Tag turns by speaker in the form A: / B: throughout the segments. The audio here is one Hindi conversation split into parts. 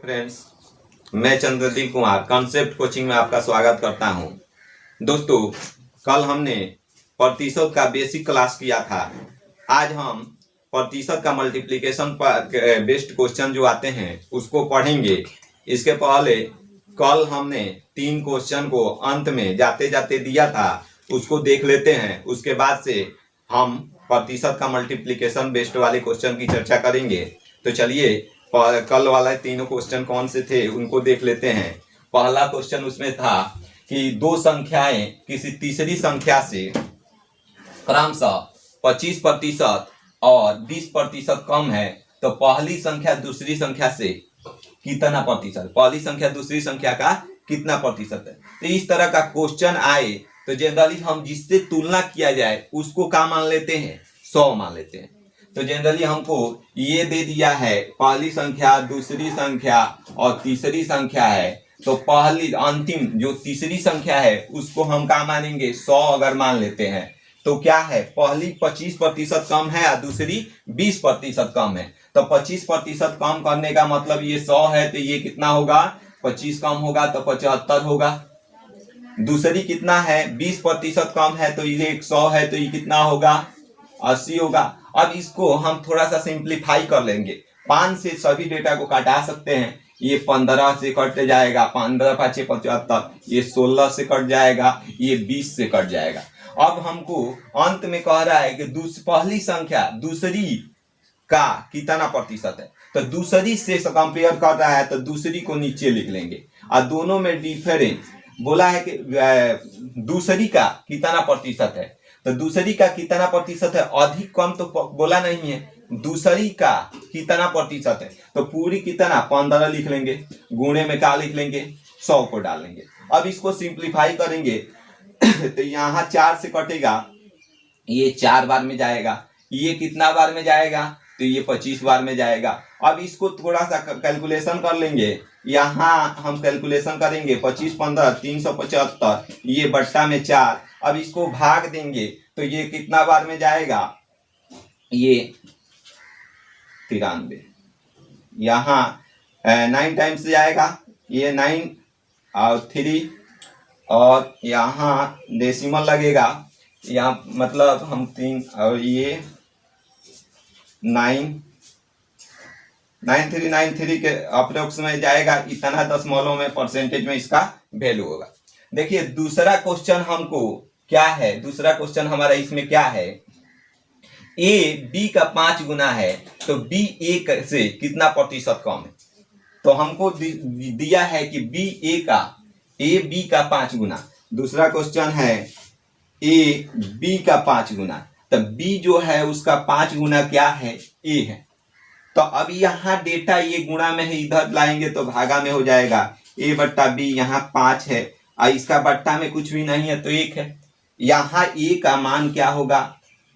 A: फ्रेंड्स, मैं चंद्रदीप कुमार कॉन्सेप्ट कोचिंग में आपका स्वागत करता हूं। दोस्तों, कल हमने प्रतिशत का बेसिक क्लास किया था। आज हम प्रतिशत का मल्टीप्लिकेशन पर बेस्ड क्वेश्चन जो आते हैं उसको पढ़ेंगे। इसके पहले कल हमने 3 क्वेश्चन को अंत में जाते जाते दिया था, उसको देख लेते हैं। उसके बाद से हम प्रतिशत का मल्टीप्लिकेशन बेस्ड वाले क्वेश्चन की चर्चा करेंगे। तो चलिए कल वाला 3 क्वेश्चन कौन से थे उनको देख लेते हैं। पहला क्वेश्चन उसमें था कि 2 संख्याएं किसी तीसरी संख्या से क्रमशः 25% और 20% कम है तो पहली संख्या दूसरी संख्या से कितना प्रतिशत, पहली संख्या दूसरी संख्या का कितना प्रतिशत है। तो इस तरह का क्वेश्चन आए तो जनरली हम जिससे तुलना किया जाए उसको क्या मान लेते हैं, 100 मान लेते हैं। तो जनरली हमको ये दे दिया है पहली संख्या, दूसरी संख्या और तीसरी संख्या है। तो पहली अंतिम जो तीसरी संख्या है उसको हम क्या मानेंगे, 100 अगर मान लेते हैं तो क्या है, पहली 25% कम है और दूसरी 20% कम है। तो 25% कम करने का मतलब ये 100 है तो ये कितना होगा, 25 कम होगा तो 75 होगा। दूसरी कितना है, 20% कम है तो ये 100 है तो ये कितना होगा, 80 होगा। अब इसको हम थोड़ा सा सिंप्लीफाई कर लेंगे। 5 से सभी डेटा को काटा सकते हैं। ये 15 से कट जाएगा, 15 5 75, ये 16 से कट जाएगा, ये 20 से कट जाएगा। अब हमको अंत में कह रहा है कि पहली संख्या दूसरी का कितना प्रतिशत है। तो दूसरी से कंपेयर कर रहा है तो दूसरी को नीचे लिख लेंगे और दोनों में डिफरेंस बोला है कि दूसरी का कितना प्रतिशत है। तो दूसरी का कितना प्रतिशत है, अधिक कम तो बोला नहीं है, दूसरी का कितना प्रतिशत है। तो पूरी कितना 15 लिख लेंगे, गुणे में क्या लिख लेंगे, 100 को डाल लेंगे। अब इसको सिंप्लीफाई करेंगे तो यहाँ 4 से कटेगा, ये 4 बार में जाएगा, ये कितना बार में जाएगा, तो ये 25 बार में जाएगा। अब इसको थोड़ा सा कैलकुलेशन कर लेंगे। यहाँ हम कैलकुलेशन करेंगे 25 15 375, ये बट्टा में 4। अब इसको भाग देंगे तो ये कितना बार में जाएगा, ये 93। यहाँ 9 टाइम्स जाएगा, ये 9 और 3 और यहाँ डेसिमल लगेगा, यहाँ मतलब हम 3 और ये 9393 के अप्रोक्स में जाएगा। इतना दशमलव में परसेंटेज में इसका वैल्यू होगा। देखिए दूसरा क्वेश्चन हमको क्या है, दूसरा क्वेश्चन हमारा इसमें क्या है, ए बी का 5 गुना है तो बी ए से कितना प्रतिशत कम है। तो हमको दिया है कि ए बी का 5 गुना। दूसरा क्वेश्चन है ए बी का 5 गुना, तो बी जो है उसका 5 गुना क्या है, ए है। तो अब यहाँ डेटा ये गुणा में है, इधर लाएंगे तो भागा में हो जाएगा। ए बट्टा बी, यहाँ 5 है और इसका बट्टा में कुछ भी नहीं है तो 1 है। यहाँ ए का मान क्या होगा,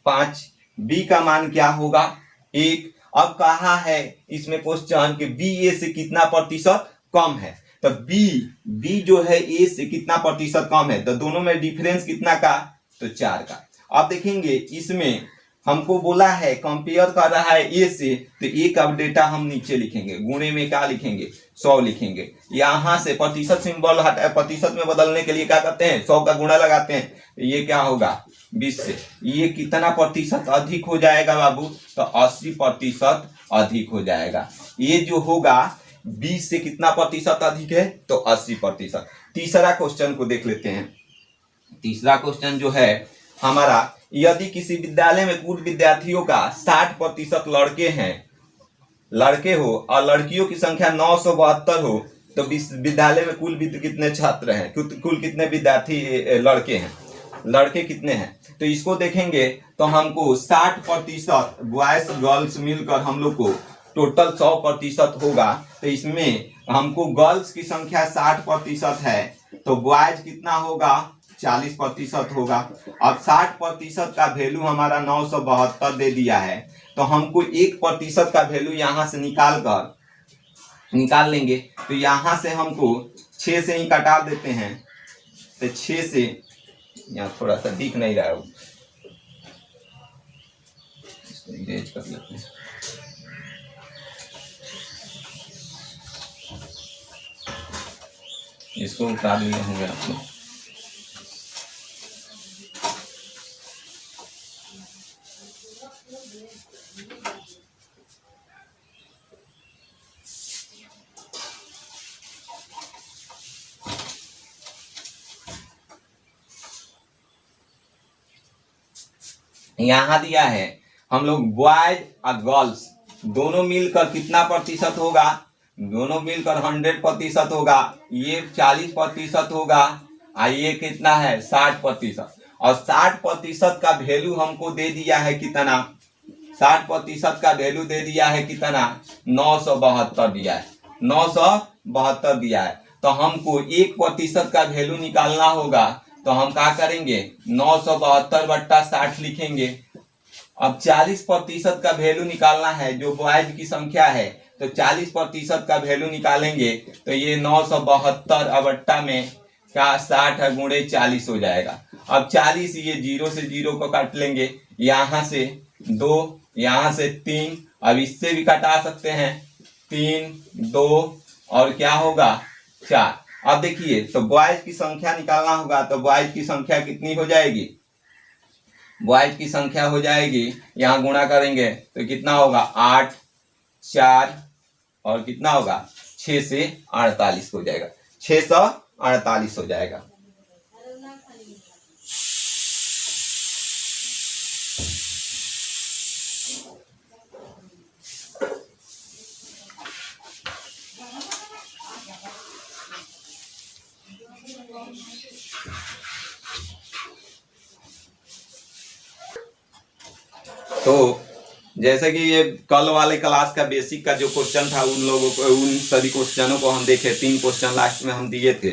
A: 5, बी का मान क्या होगा, 1। अब कहा है इसमें क्वेश्चन कि बी ए से कितना प्रतिशत कम है। तो बी जो है ए से कितना प्रतिशत कम है, तो दोनों में डिफरेंस कितना का, तो 4 का। अब देखेंगे इसमें हमको बोला है कंपेयर कर रहा है ए से, तो ए का डेटा हम नीचे लिखेंगे, गुणे में क्या लिखेंगे, 100 लिखेंगे। यहाँ से प्रतिशत सिंबल हटा, प्रतिशत में बदलने के लिए क्या करते हैं, 100 का गुणा लगाते हैं। ये क्या होगा 20 से, ये कितना प्रतिशत अधिक हो जाएगा बाबू, तो 80% अधिक हो जाएगा। ये जो होगा 20 से कितना प्रतिशत अधिक है, तो 80%। तीसरा क्वेश्चन को देख लेते हैं। तीसरा क्वेश्चन जो है हमारा, यदि किसी विद्यालय में कुल विद्यार्थियों का 60% लड़के हो और लड़कियों की संख्या 972 हो तो विद्यालय में कुल कितने छात्र हैं, कुल कितने विद्यार्थी लड़के हैं, लड़के कितने हैं। तो इसको देखेंगे तो हमको 60% बॉयज गर्ल्स मिलकर हम लोग को टोटल 100% होगा। तो इसमें हमको गर्ल्स की संख्या 60% है तो बॉयज कितना होगा, 40% होगा। अब 60% का वैल्यू हमारा 972 दे दिया है, तो हमको 1% का वैल्यू यहाँ से निकाल लेंगे। तो यहाँ से हमको 6 से ही कटा देते हैं, तो 6 से, यहाँ थोड़ा सा दिख नहीं रहा है, इसको इरेज कर लेते हैं। इसको उतार लिए होंगे आप लोग। यहाँ दिया है हम लोग बॉयज और गर्ल्स दोनों मिलकर कितना प्रतिशत होगा, दोनों मिलकर 100% होगा, ये 40% होगा और ये कितना है 60%। और 60% का वैल्यू हमको दे दिया है कितना, 60% का वैल्यू दे दिया है कितना 972 दिया है, 972 दिया है। तो हमको 1% का वैल्यू निकालना होगा, तो हम क्या करेंगे 972/60 लिखेंगे। अब 40% का वैल्यू निकालना है, जो बॉयज की संख्या है, तो 40% का वैल्यू निकालेंगे तो ये 972 में का 60 गुणे 40 हो जाएगा। अब 40 ये 0 से 0 को काट लेंगे, यहाँ से 2, यहाँ से 3, अब इससे भी काटा सकते हैं 3, 2 और क्या होगा 4। अब देखिए तो बॉयज की संख्या निकालना होगा, तो बॉयज की संख्या कितनी हो जाएगी, बॉयज की संख्या हो जाएगी, यहाँ गुणा करेंगे तो कितना होगा 8, 4 और कितना होगा 6 से 48 हो जाएगा, 648 हो जाएगा। तो जैसे कि ये कल वाले क्लास का बेसिक का जो क्वेश्चन था, उन लोगों को उन सभी क्वेश्चनों को हम देखे, 3 क्वेश्चन लास्ट में हम दिए थे।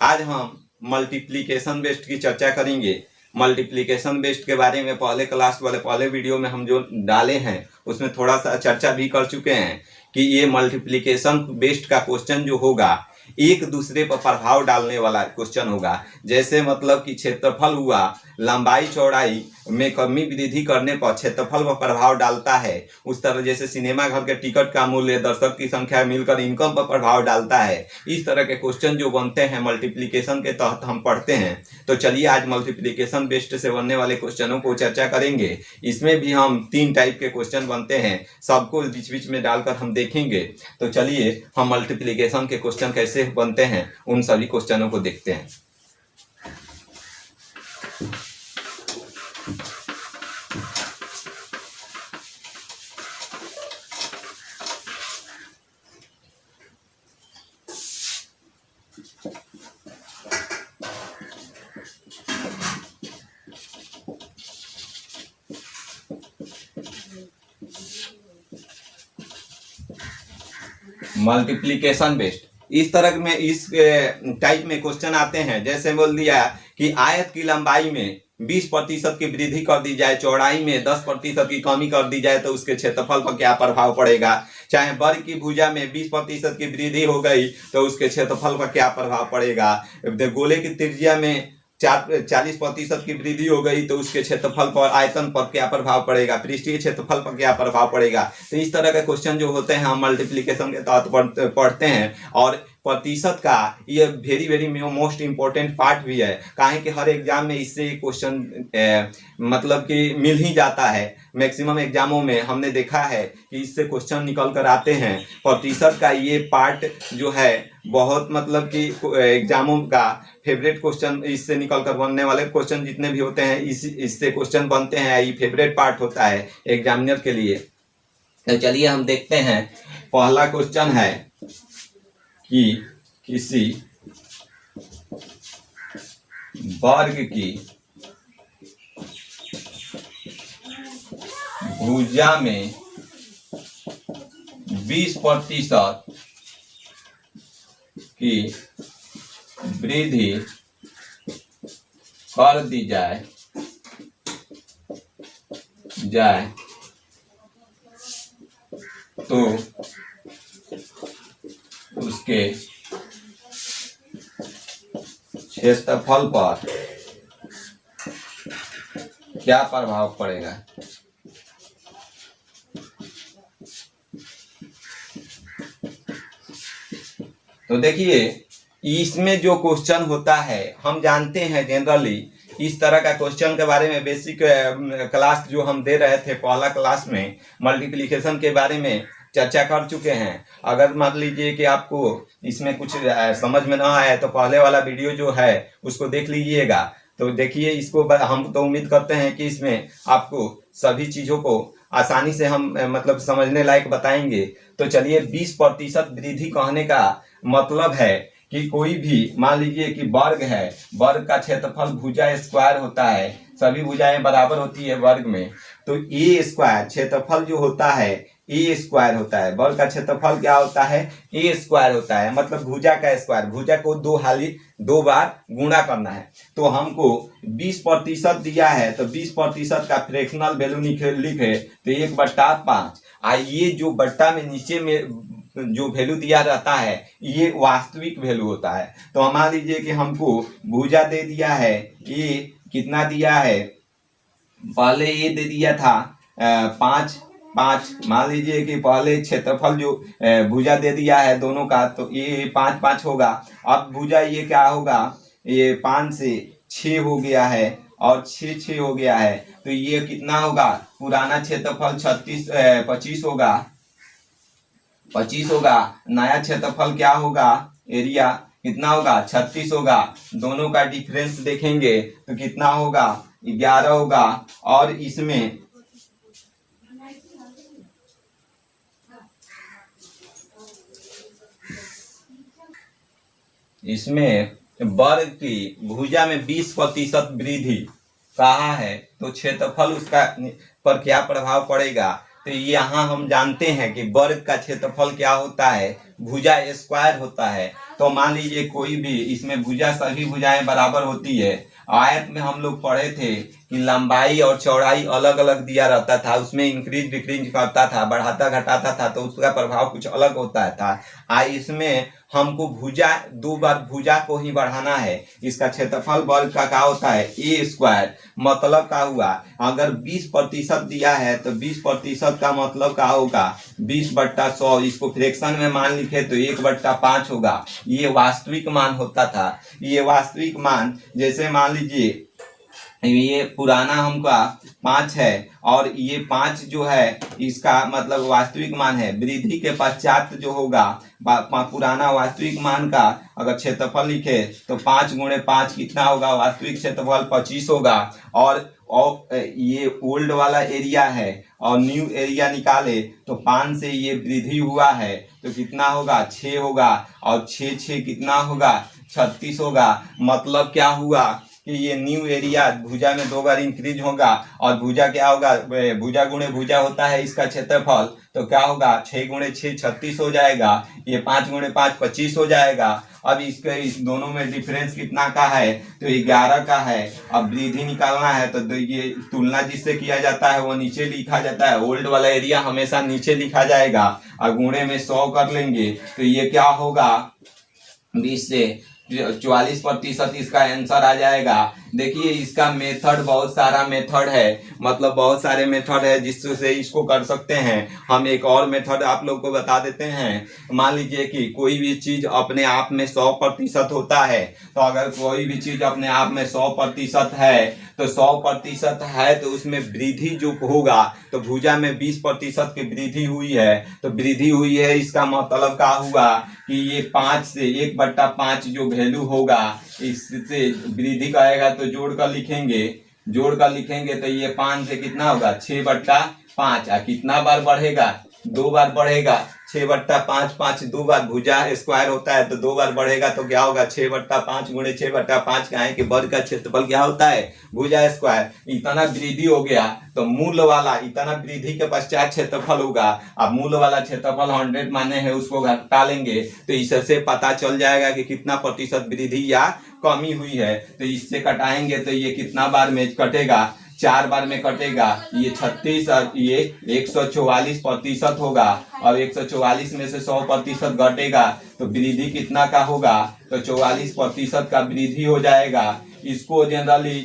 A: आज हम मल्टीप्लिकेशन बेस्ड की चर्चा करेंगे। मल्टीप्लिकेशन बेस्ड के बारे में पहले क्लास वाले पहले वीडियो में हम जो डाले हैं उसमें थोड़ा सा चर्चा भी कर चुके हैं कि ये मल्टीप्लिकेशन बेस्ड का क्वेश्चन जो होगा एक दूसरे पर प्रभाव डालने वाला क्वेश्चन होगा। जैसे मतलब कि क्षेत्रफल हुआ, लंबाई चौड़ाई में कमी वृद्धि करने पर क्षेत्रफल पर प्रभाव डालता है, उस तरह जैसे सिनेमा घर के टिकट का मूल्य दर्शक की संख्या मिलकर इनकम पर प्रभाव डालता है, इस तरह के क्वेश्चन जो बनते हैं मल्टीप्लिकेशन के तहत हम पढ़ते हैं। तो चलिए आज मल्टीप्लिकेशन बेस्ड से बनने वाले क्वेश्चनों को चर्चा करेंगे। इसमें भी हम 3 टाइप के क्वेश्चन बनते हैं, सबको बीच बीच में डालकर हम देखेंगे। तो चलिए हम मल्टीप्लिकेशन के क्वेश्चन कैसे बनते हैं उन सभी क्वेश्चनों को देखते हैं। मल्टीप्लिकेशन बेस्ड इस तरह में इस टाइप में क्वेश्चन आते हैं। जैसे बोल दिया कि आयत की लंबाई में 20% की वृद्धि कर दी जाए, चौड़ाई में 10% की कमी कर दी जाए तो उसके क्षेत्रफल पर क्या प्रभाव पड़ेगा। चाहे वर्ग की भुजा में 20% की वृद्धि हो गई तो उसके क्षेत्रफल पर क्या प्रभाव पड़ेगा। गोले की त्रिज्या में 40% की वृद्धि हो गई तो उसके क्षेत्रफल पर आयतन पर क्या प्रभाव पड़ेगा, पृष्ठीय क्षेत्रफल पर क्या प्रभाव पड़ेगा। तो इस तरह के क्वेश्चन जो होते हैं हम मल्टीप्लिकेशन के तहत पढ़ते हैं। और प्रतिशत का ये very very most important part भी है, काहे कि हर एग्जाम में इससे क्वेश्चन मतलब कि मिल ही जाता है। मैक्सिमम एग्जामों में हमने देखा है कि इससे क्वेश्चन निकल कर आते हैं। प्रतिशत का ये पार्ट जो है बहुत मतलब कि एग्जामों का फेवरेट क्वेश्चन, इससे निकल कर बनने वाले क्वेश्चन जितने भी होते हैं इससे क्वेश्चन बनते हैं, ये फेवरेट पार्ट होता है एग्जामिनर के लिए। तो चलिए हम देखते हैं। पहला क्वेश्चन है कि किसी वर्ग की भुजा में 20% की वृद्धि कर दी जाए तो उसके क्षेत्रफल पर क्या प्रभाव पड़ेगा। तो देखिए इसमें जो क्वेश्चन होता है हम जानते हैं जनरली इस तरह का क्वेश्चन के बारे में बेसिक क्लास जो हम दे रहे थे पहला क्लास में मल्टीप्लिकेशन के बारे में चर्चा कर चुके हैं। अगर मान लीजिए कि आपको इसमें कुछ समझ में ना आए तो पहले वाला वीडियो जो है उसको देख लीजिएगा। तो देखिए इसको हम तो उम्मीद करते हैं कि इसमें आपको सभी चीज़ों को आसानी से हम मतलब समझने लायक बताएंगे। तो चलिए 20% वृद्धि कहने का मतलब है कि कोई भी मान लीजिए कि वर्ग है, वर्ग का क्षेत्रफल भुजा स्क्वायर होता है, सभी भुजाएं बराबर होती है वर्ग में। तो ए स्क्वायर क्षेत्रफल जो होता है ए स्क्वायर होता है, वर्ग का क्षेत्रफल क्या होता है ए स्क्वायर होता है, मतलब भुजा का स्क्वायर। भुजा को दो बार गुणा करना है। तो हमको 20% दिया है तो 20% का फ्रैक्शनल वैल्यू लिखे तो 1/5। ये जो बट्टा में नीचे में जो वैल्यू दिया रहता है ये वास्तविक वैल्यू होता है। तो हम मान लीजिए कि हमको भुजा दे दिया है, ये कितना दिया है, पहले ये दे दिया था 5। मान लीजिए कि पहले क्षेत्रफल जो भुजा दे दिया है दोनों का तो ये 5 होगा। अब भुजा ये क्या होगा, ये 5 से 6 हो गया है और 6 हो गया है। तो ये कितना होगा, पुराना क्षेत्रफल 25 होगा, 25 होगा। नया क्षेत्रफल क्या होगा, एरिया कितना होगा 36 होगा। दोनों का डिफरेंस देखेंगे तो कितना होगा 11 होगा। और इसमें वर्ग की भुजा में 20% वृद्धि कहा है तो क्षेत्रफल उसका पर क्या प्रभाव पड़ेगा। तो यहाँ हम जानते हैं कि वर्ग का क्षेत्रफल क्या होता है, भुजा स्क्वायर होता है। तो मान लीजिए कोई भी इसमें भुजा सभी भुजाएं बराबर होती है। आयत में हम लोग पढ़े थे कि लंबाई और चौड़ाई अलग अलग दिया रहता था, उसमें इंक्रीज डिक्रीज करता था, बढ़ाता घटाता था, तो उसका प्रभाव कुछ अलग होता था। इसमें हमको भुजा दो बार भुजा को ही बढ़ाना है। इसका क्षेत्रफल वर्ग का क्या होता है ए स्क्वायर। मतलब क्या हुआ, अगर 20% दिया है तो 20% का मतलब क्या होगा 20/100। इसको फ्रैक्शन में मान लिखे तो 1/5 होगा। ये वास्तविक मान होता था। ये वास्तविक मान जैसे मान लीजिए ये पुराना हमका 5 है और ये 5 जो है इसका मतलब वास्तविक मान है। वृद्धि के पश्चात जो होगा पुराना वास्तविक मान का अगर क्षेत्रफल लिखे तो 5 × 5 कितना होगा, वास्तविक क्षेत्रफल 25 होगा। और ये ओल्ड वाला एरिया है और न्यू एरिया निकाले तो 5 से ये वृद्धि हुआ है तो कितना होगा 6 होगा। और 6 कितना होगा 36 होगा। मतलब क्या हुआ कि ये न्यू एरिया भुजा में 2 बार इंक्रीज होगा और भुजा क्या होगा, भुजा गुणे भुजा होता है इसका क्षेत्रफल। तो क्या होगा 6 × 6 36 हो जाएगा, ये 5 × 5 25 हो जाएगा। अब इस दोनों में डिफरेंस कितना का है तो 11 का है। अब वृद्धि निकालना है तो ये तुलना जिससे किया जाता है वो नीचे लिखा जाता है। ओल्ड वाला एरिया हमेशा नीचे लिखा जाएगा और गुणे में 100 कर लेंगे तो ये क्या होगा 20 से 44% इसका आंसर आ जाएगा। देखिए इसका मेथड बहुत सारा मेथड है, मतलब बहुत सारे मेथड है जिससे इसको कर सकते हैं। हम एक और मेथड आप लोग को बता देते हैं। मान लीजिए कि कोई भी चीज अपने आप में 100% होता है। तो अगर कोई भी चीज अपने आप में 100% है तो 100% है तो उसमें वृद्धि जो होगा तो भुजा में 20% की वृद्धि हुई है। तो वृद्धि हुई है इसका मतलब क्या हुआ कि ये 5 से 1/5 जो वैल्यू होगा इससे वृद्धि करेगा तो जोड़ कर लिखेंगे तो ये 5 से कितना होगा 6/5। कितना बार बढ़ेगा 2 बार बढ़ेगा। 6/5 5 2 बार भुजा स्क्वायर होता है तो 2 बार बढ़ेगा तो क्या होगा 6/5 × 6/5 क्या है कि वर्ग का क्षेत्रफल क्या होता है भुजा स्क्वायर। इतना वृद्धि हो गया तो मूल वाला इतना वृद्धि के पश्चात क्षेत्रफल होगा। अब मूल वाला क्षेत्रफल 100 माने हैं उसको घटा लेंगे तो इससे पता चल जाएगा कि कितना प्रतिशत वृद्धि या कमी हुई है। तो इससे कटाएंगे तो ये कितना बार में कटेगा 4 बार में कटेगा। ये 36 और ये 144% होगा। और 144 में से 100% घटेगा तो वृद्धि कितना का होगा तो 44% का वृद्धि हो जाएगा। इसको जनरली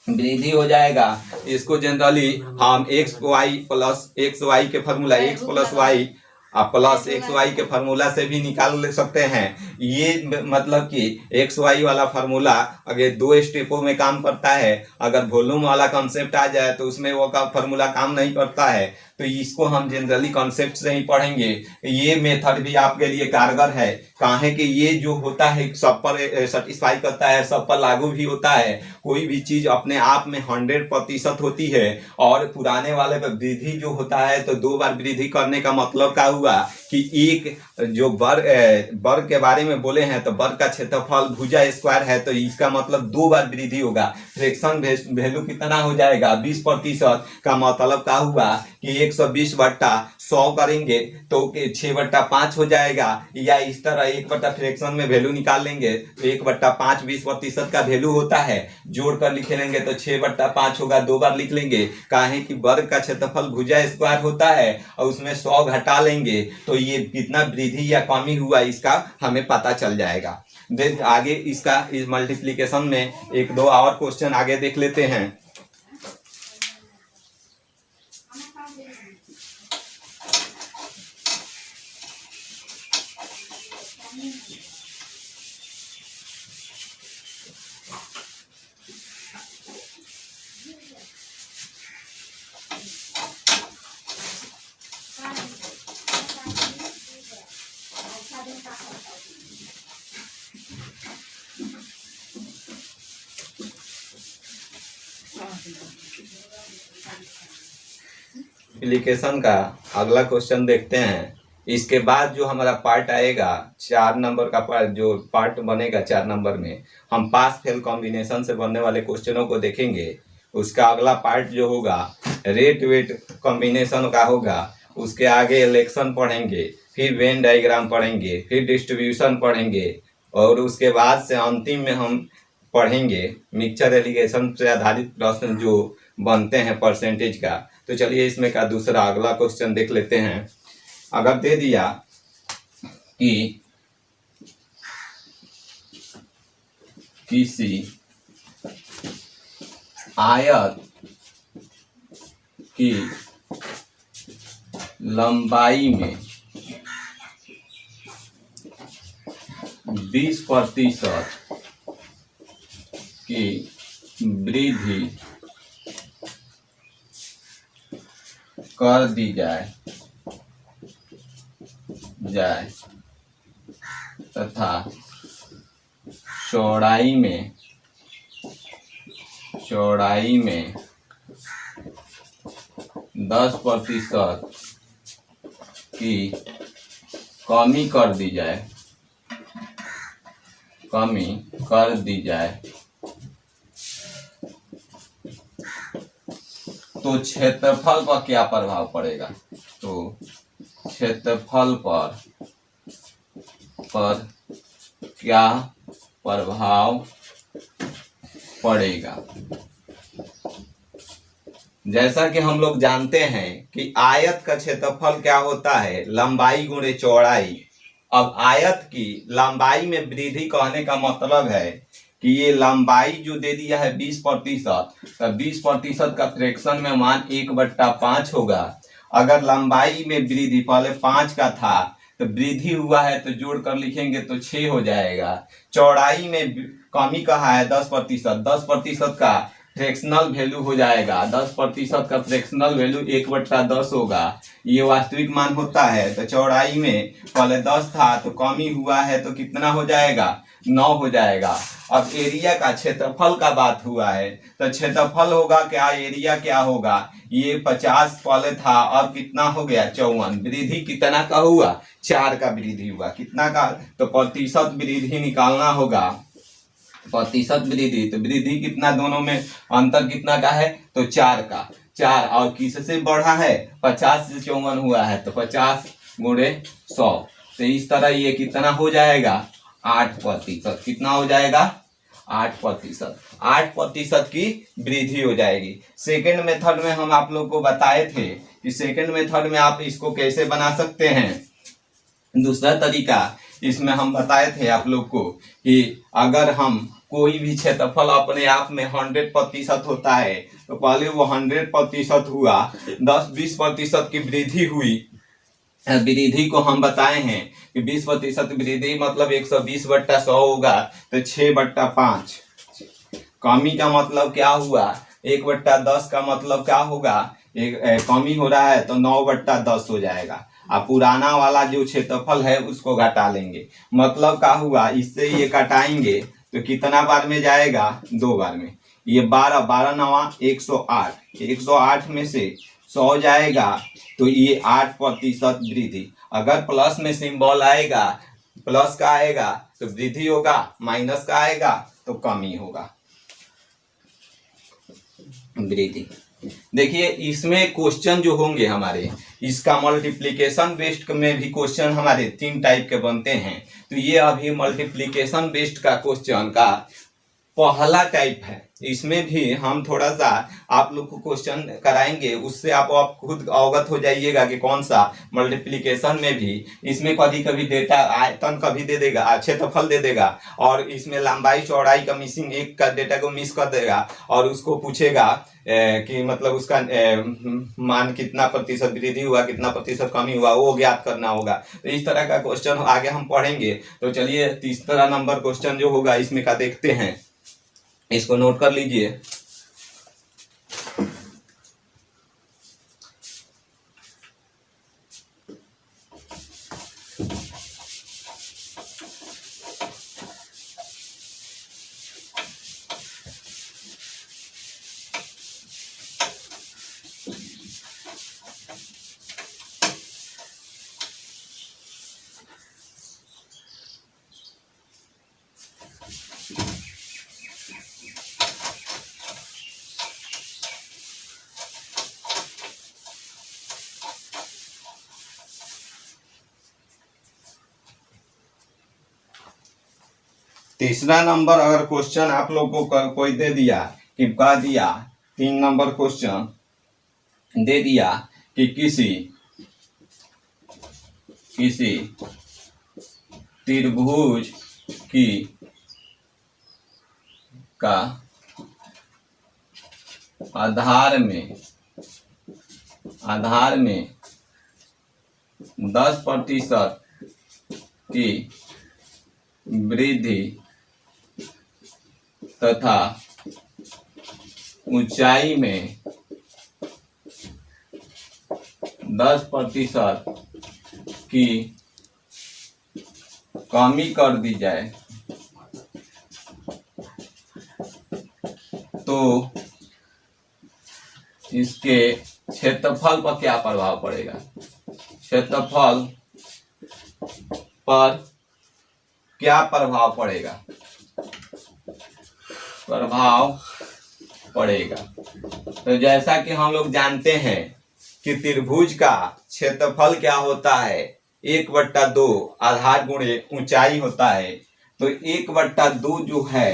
A: वृद्धि हो जाएगा। इसको जनरली हम xy के फॉर्मूला x + y आप प्लस एक्स वाई के फार्मूला से भी निकाल ले सकते हैं। ये मतलब कि एक्स वाई वाला फार्मूला अगर 2 स्टेपों में काम करता है, अगर वॉल्यूम वाला कॉन्सेप्ट आ जाए तो उसमें वो का फार्मूला काम नहीं करता है। तो इसको हम जनरली कॉन्सेप्ट से ही पढ़ेंगे। ये मेथड भी आपके लिए कारगर है, काहे कि ये जो होता है सब पर सेटिस्फाई करता है, सब पर लागू भी होता है। कोई भी चीज अपने आप में 100% होती है, और पुराने वाले पर वृद्धि जो होता है तो 2 बार वृद्धि करने का मतलब क्या हुआ कि एक जो वर्ग के बारे में बोले हैं तो वर्ग का क्षेत्रफल भुजा स्क्वायर है, तो इसका मतलब 2 बार वृद्धि होगा। फ्रैक्शन वैल्यू कितना हो जाएगा 20% का मतलब क्या हुआ कि 120/100 करेंगे तो 6/5 हो जाएगा। या इस तरह 1 फ्रैक्शन में वैल्यू निकाल लेंगे तो 1/5 20% का वैल्यू होता है, जोड़कर लिख लेंगे तो 6/5 होगा, 2 बार लिख लेंगे। काहे कि वर्ग का क्षेत्रफल भुजा स्क्वायर होता है और उसमें 100 घटा लेंगे तो ये कितना वृद्धि या कमी हुआ इसका हमें पता चल जाएगा। आगे इसका इस मल्टीप्लिकेशन में 1-2 और क्वेश्चन आगे देख लेते हैं। एप्लीकेशन का अगला क्वेश्चन देखते हैं। इसके बाद जो हमारा पार्ट आएगा 4 नंबर का पार्ट, जो पार्ट बनेगा 4 नंबर में, हम पास फेल कॉम्बिनेशन से बनने वाले क्वेश्चनों को देखेंगे। उसका अगला पार्ट जो होगा रेट वेट कॉम्बिनेशन का होगा। उसके आगे इलेक्शन पढ़ेंगे, फिर वेन डायग्राम पढ़ेंगे, फिर डिस्ट्रीब्यूशन पढ़ेंगे, और उसके बाद से अंतिम में हम पढ़ेंगे मिक्सचर एलिगेशन से आधारित प्रश्न जो बनते हैं परसेंटेज का। तो चलिए इसमें का दूसरा अगला क्वेश्चन देख लेते हैं। अगर दे दिया कि किसी आयत की लंबाई में 20% की वृद्धि कर दी जाए तथा चौड़ाई में 10% की कमी कर दी जाए तो क्षेत्रफल पर क्या प्रभाव पड़ेगा? तो क्षेत्रफल पर क्या प्रभाव पड़ेगा? जैसा कि हम लोग जानते हैं कि आयत का क्षेत्रफल क्या होता है, लंबाई गुणे चौड़ाई। अब आयत की लंबाई में वृद्धि कहने का मतलब है कि ये लंबाई जो दे दिया है 20%, तो 20% का फ्रैक्शन में मान 1/5 होगा। अगर लंबाई में वृद्धि पहले 5 का था तो वृद्धि हुआ है तो जोड़ कर लिखेंगे तो 6 हो जाएगा। चौड़ाई में कमी कहा है 10%, 10% का फ्रैक्शनल वैल्यू हो जाएगा। 10% का फ्रैक्शनल वैल्यू 1/10 होगा, ये वास्तविक मान होता है। तो चौड़ाई में पहले 10 था तो कमी हुआ है तो कितना हो जाएगा, 9 हो जाएगा। अब एरिया का क्षेत्रफल का बात हुआ है तो क्षेत्रफल होगा क्या, एरिया क्या होगा, ये 50 पहले था, अब कितना हो गया 54। वृद्धि कितना का हुआ, 4 का वृद्धि हुआ। कितना का, तो प्रतिशत वृद्धि निकालना होगा, प्रतिशत वृद्धि। तो वृद्धि कितना, दोनों में अंतर कितना का है, तो 4 का। 4 और किससे बढ़ा है, 50 से 54 हुआ है, तो 50 गुणे 100। तो इस तरह ये कितना हो जाएगा, 8%। कितना हो जाएगा, 8%। 8% की वृद्धि हो जाएगी। सेकेंड मेथड में हम आप लोग को बताए थे कि सेकेंड मेथड में आप इसको कैसे बना सकते हैं। दूसरा तरीका इसमें हम बताए थे आप लोग को कि अगर हम कोई भी क्षेत्रफल अपने आप में 100% होता है तो पहले वो 100% हुआ, 10-20% की वृद्धि हुई वृद्धि को हम बताए हैं कि 20% वृद्धि मतलब 120/100 होगा तो 6/5। कमी का मतलब क्या हुआ, 1/10 का मतलब क्या होगा, कमी हो रहा है तो 9/10 हो जाएगा। अब पुराना वाला जो क्षेत्रफल है उसको घटा लेंगे, मतलब क्या हुआ, इससे ये घटाएंगे तो कितना बार में जाएगा, 2 बार में। ये 12 नवा 108, 108 में से 100 जाएगा तो ये 8% वृद्धि। अगर प्लस में सिंबल आएगा, प्लस का आएगा तो वृद्धि होगा, माइनस का आएगा तो कमी होगा, वृद्धि। देखिए इसमें क्वेश्चन जो होंगे हमारे, इसका मल्टीप्लिकेशन बेस्ड में भी क्वेश्चन हमारे 3 टाइप के बनते हैं। तो ये अभी मल्टीप्लिकेशन बेस्ड का क्वेश्चन का पहला टाइप है। इसमें भी हम थोड़ा सा आप लोग को क्वेश्चन कराएंगे, उससे आप खुद अवगत हो जाइएगा कि कौन सा मल्टीप्लिकेशन में भी इसमें कभी कभी डेटा आयतन कभी दे देगा, क्षेत्रफल दे देगा, और इसमें लंबाई चौड़ाई का मिसिंग एक का डेटा को मिस कर देगा और उसको पूछेगा कि मतलब उसका मान कितना प्रतिशत वृद्धि हुआ, कितना प्रतिशत कमी हुआ, वो ज्ञात करना होगा। तो इस तरह का क्वेश्चन आगे हम पढ़ेंगे। तो चलिए तीसरा नंबर क्वेश्चन जो होगा इसमें का देखते हैं, इसको नोट कर लीजिए। तीसरा नंबर अगर क्वेश्चन आप लोग को कोई दे दिया कि कह दिया, 3 नंबर क्वेश्चन दे दिया कि किसी त्रिभुज की का आधार में 10% की वृद्धि तथा ऊंचाई में 10% की कमी कर दी जाए तो इसके क्षेत्रफल पर क्या प्रभाव पड़ेगा, क्षेत्रफल पर क्या प्रभाव पड़ेगा, तो जैसा कि हम लोग जानते हैं कि त्रिभुज का क्षेत्रफल क्या होता है, 1/2 आधार गुणे ऊंचाई होता है। तो 1/2 जो है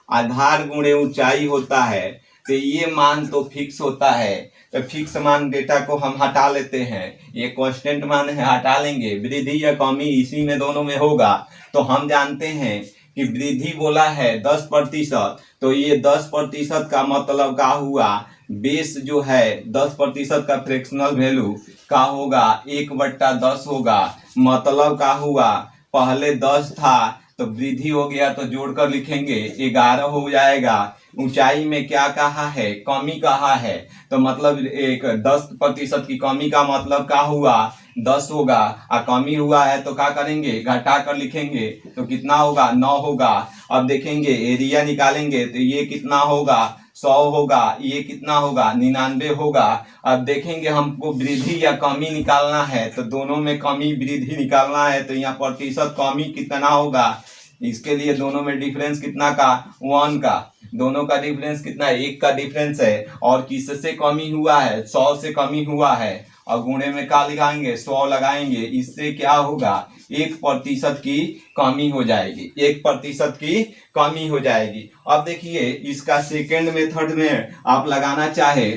A: आधार गुणे ऊंचाई होता है, तो ये मान तो फिक्स होता है। तो फिक्स मान डेटा को हम हटा लेते हैं, ये कांस्टेंट मान है, हटा लेंगे, वृद्धि या कमी इसी में दोनों में होगा। तो हम जानते हैं कि वृद्धि बोला है 10%, तो ये 10% का मतलब क्या हुआ, बेस जो है 10% का फ्रैक्शनल वैल्यू का होगा 1/10 होगा। मतलब क्या हुआ, पहले 10 था तो वृद्धि हो गया तो जोड़कर लिखेंगे 11 हो जाएगा। ऊंचाई में क्या कहा है, कमी कहा है, तो मतलब एक 10% की कमी का मतलब क्या हुआ, 10 होगा। और कमी हुआ है तो क्या करेंगे, घटा कर लिखेंगे तो कितना होगा, 9 होगा। अब देखेंगे एरिया निकालेंगे तो ये कितना होगा, 100 होगा। ये कितना होगा, 99 होगा। अब देखेंगे हमको वृद्धि या कमी निकालना है, तो दोनों में कमी वृद्धि निकालना है, तो यहाँ प्रतिशत कमी कितना होगा, इसके लिए दोनों में डिफरेंस कितना का, 1 का। दोनों का डिफरेंस कितना है, 1 का डिफरेंस है। और किससे कमी हुआ है, 100 से कमी हुआ है। और गुणे में क्या लगाएंगे, 100 लगाएंगे। इससे क्या होगा, 1% की कमी हो जाएगी, 1% की कमी हो जाएगी। अब देखिए इसका सेकेंड मेथड में आप लगाना चाहे,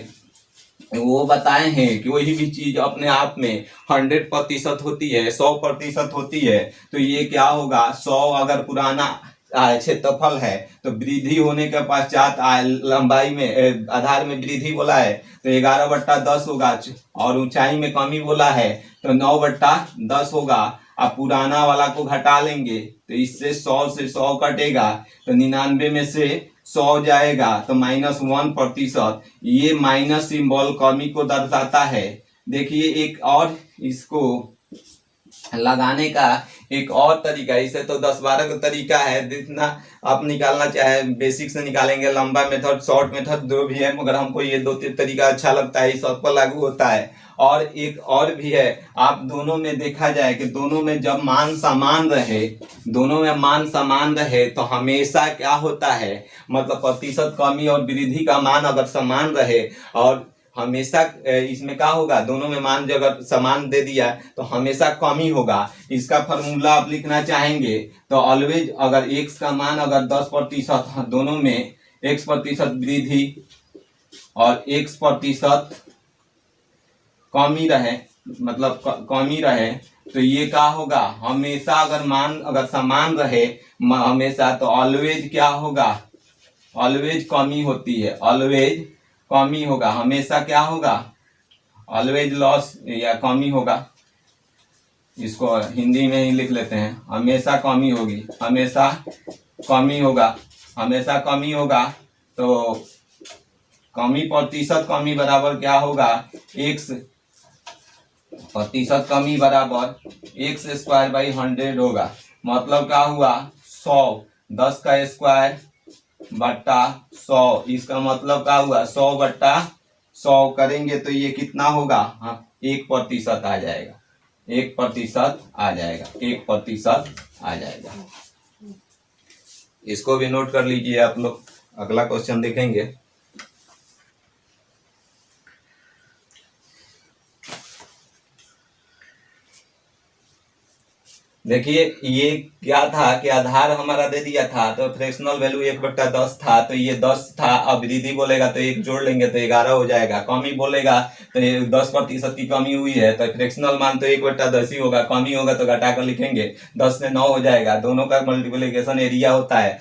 A: वो बताए हैं कि वही भी चीज अपने आप में 100% होती है, 100% होती है। तो ये क्या होगा, 100 अगर पुराना क्षेत्रफल है, तो वृद्धि होने के पश्चात लंबाई में आधार में वृद्धि बोला है तो 11/10 होगा, और ऊंचाई में कमी बोला है तो 9/10 होगा। अब पुराना वाला को घटा लेंगे तो इससे 100 से 100 कटेगा तो 99 में से 100 जाएगा तो -1%। ये माइनस सिंबल कमी को दर्शाता है। देखिए एक और इसको लगाने का एक और तरीका, इसे तो 10-12 का तरीका है, जितना आप निकालना चाहे बेसिक से निकालेंगे, लंबा मेथड, शॉर्ट मेथड जो भी है, मगर हमको ये 2-3 तरीका अच्छा लगता है, इस सब पर लागू होता है। और एक और भी है, आप दोनों में देखा जाए कि दोनों में जब मान समान रहे, दोनों में मान समान रहे तो हमेशा क्या होता है, मतलब प्रतिशत कमी और वृद्धि का मान अगर समान रहे और हमेशा इसमें क्या होगा, दोनों में मान जो अगर समान दे दिया तो हमेशा कमी होगा। इसका फॉर्मूला आप लिखना चाहेंगे तो ऑलवेज अगर x का मान अगर 10%, दोनों में x% वृद्धि और x% कमी रहे, मतलब कमी रहे, तो ये क्या होगा, हमेशा अगर मान अगर समान रहे हमेशा, तो ऑलवेज क्या होगा, ऑलवेज कमी होती है, ऑलवेज कमी होगा, हमेशा क्या होगा, ऑलवेज लॉस या कमी होगा। इसको हिंदी में ही लिख लेते हैं, हमेशा कमी होगी, हमेशा कमी होगा, हमेशा कमी होगा। तो कमी प्रतिशत कमी बराबर क्या होगा, x प्रतिशत कमी बराबर x²/100 होगा। मतलब क्या हुआ, 100, 10 का स्क्वायर बट्टा 100, इसका मतलब क्या हुआ, 100/100 करेंगे तो ये कितना होगा, हाँ 1% आ जाएगा, 1% आ जाएगा, 1% आ जाएगा। इसको भी नोट कर लीजिए आप लोग। अगला क्वेश्चन देखेंगे। देखिए ये क्या था कि आधार हमारा दे दिया था तो फ्रैक्शनल वैल्यू 1/10 था, तो ये 10 था। अब वृद्धि बोलेगा तो 1 जोड़ लेंगे तो 11 हो जाएगा। कमी बोलेगा तो 10% की कमी हुई है तो फ्रैक्शनल मान तो 1/10 ही होगा, कमी होगा तो घटा कर लिखेंगे, 10 से 9 हो जाएगा। दोनों का मल्टीप्लिकेशन एरिया होता है,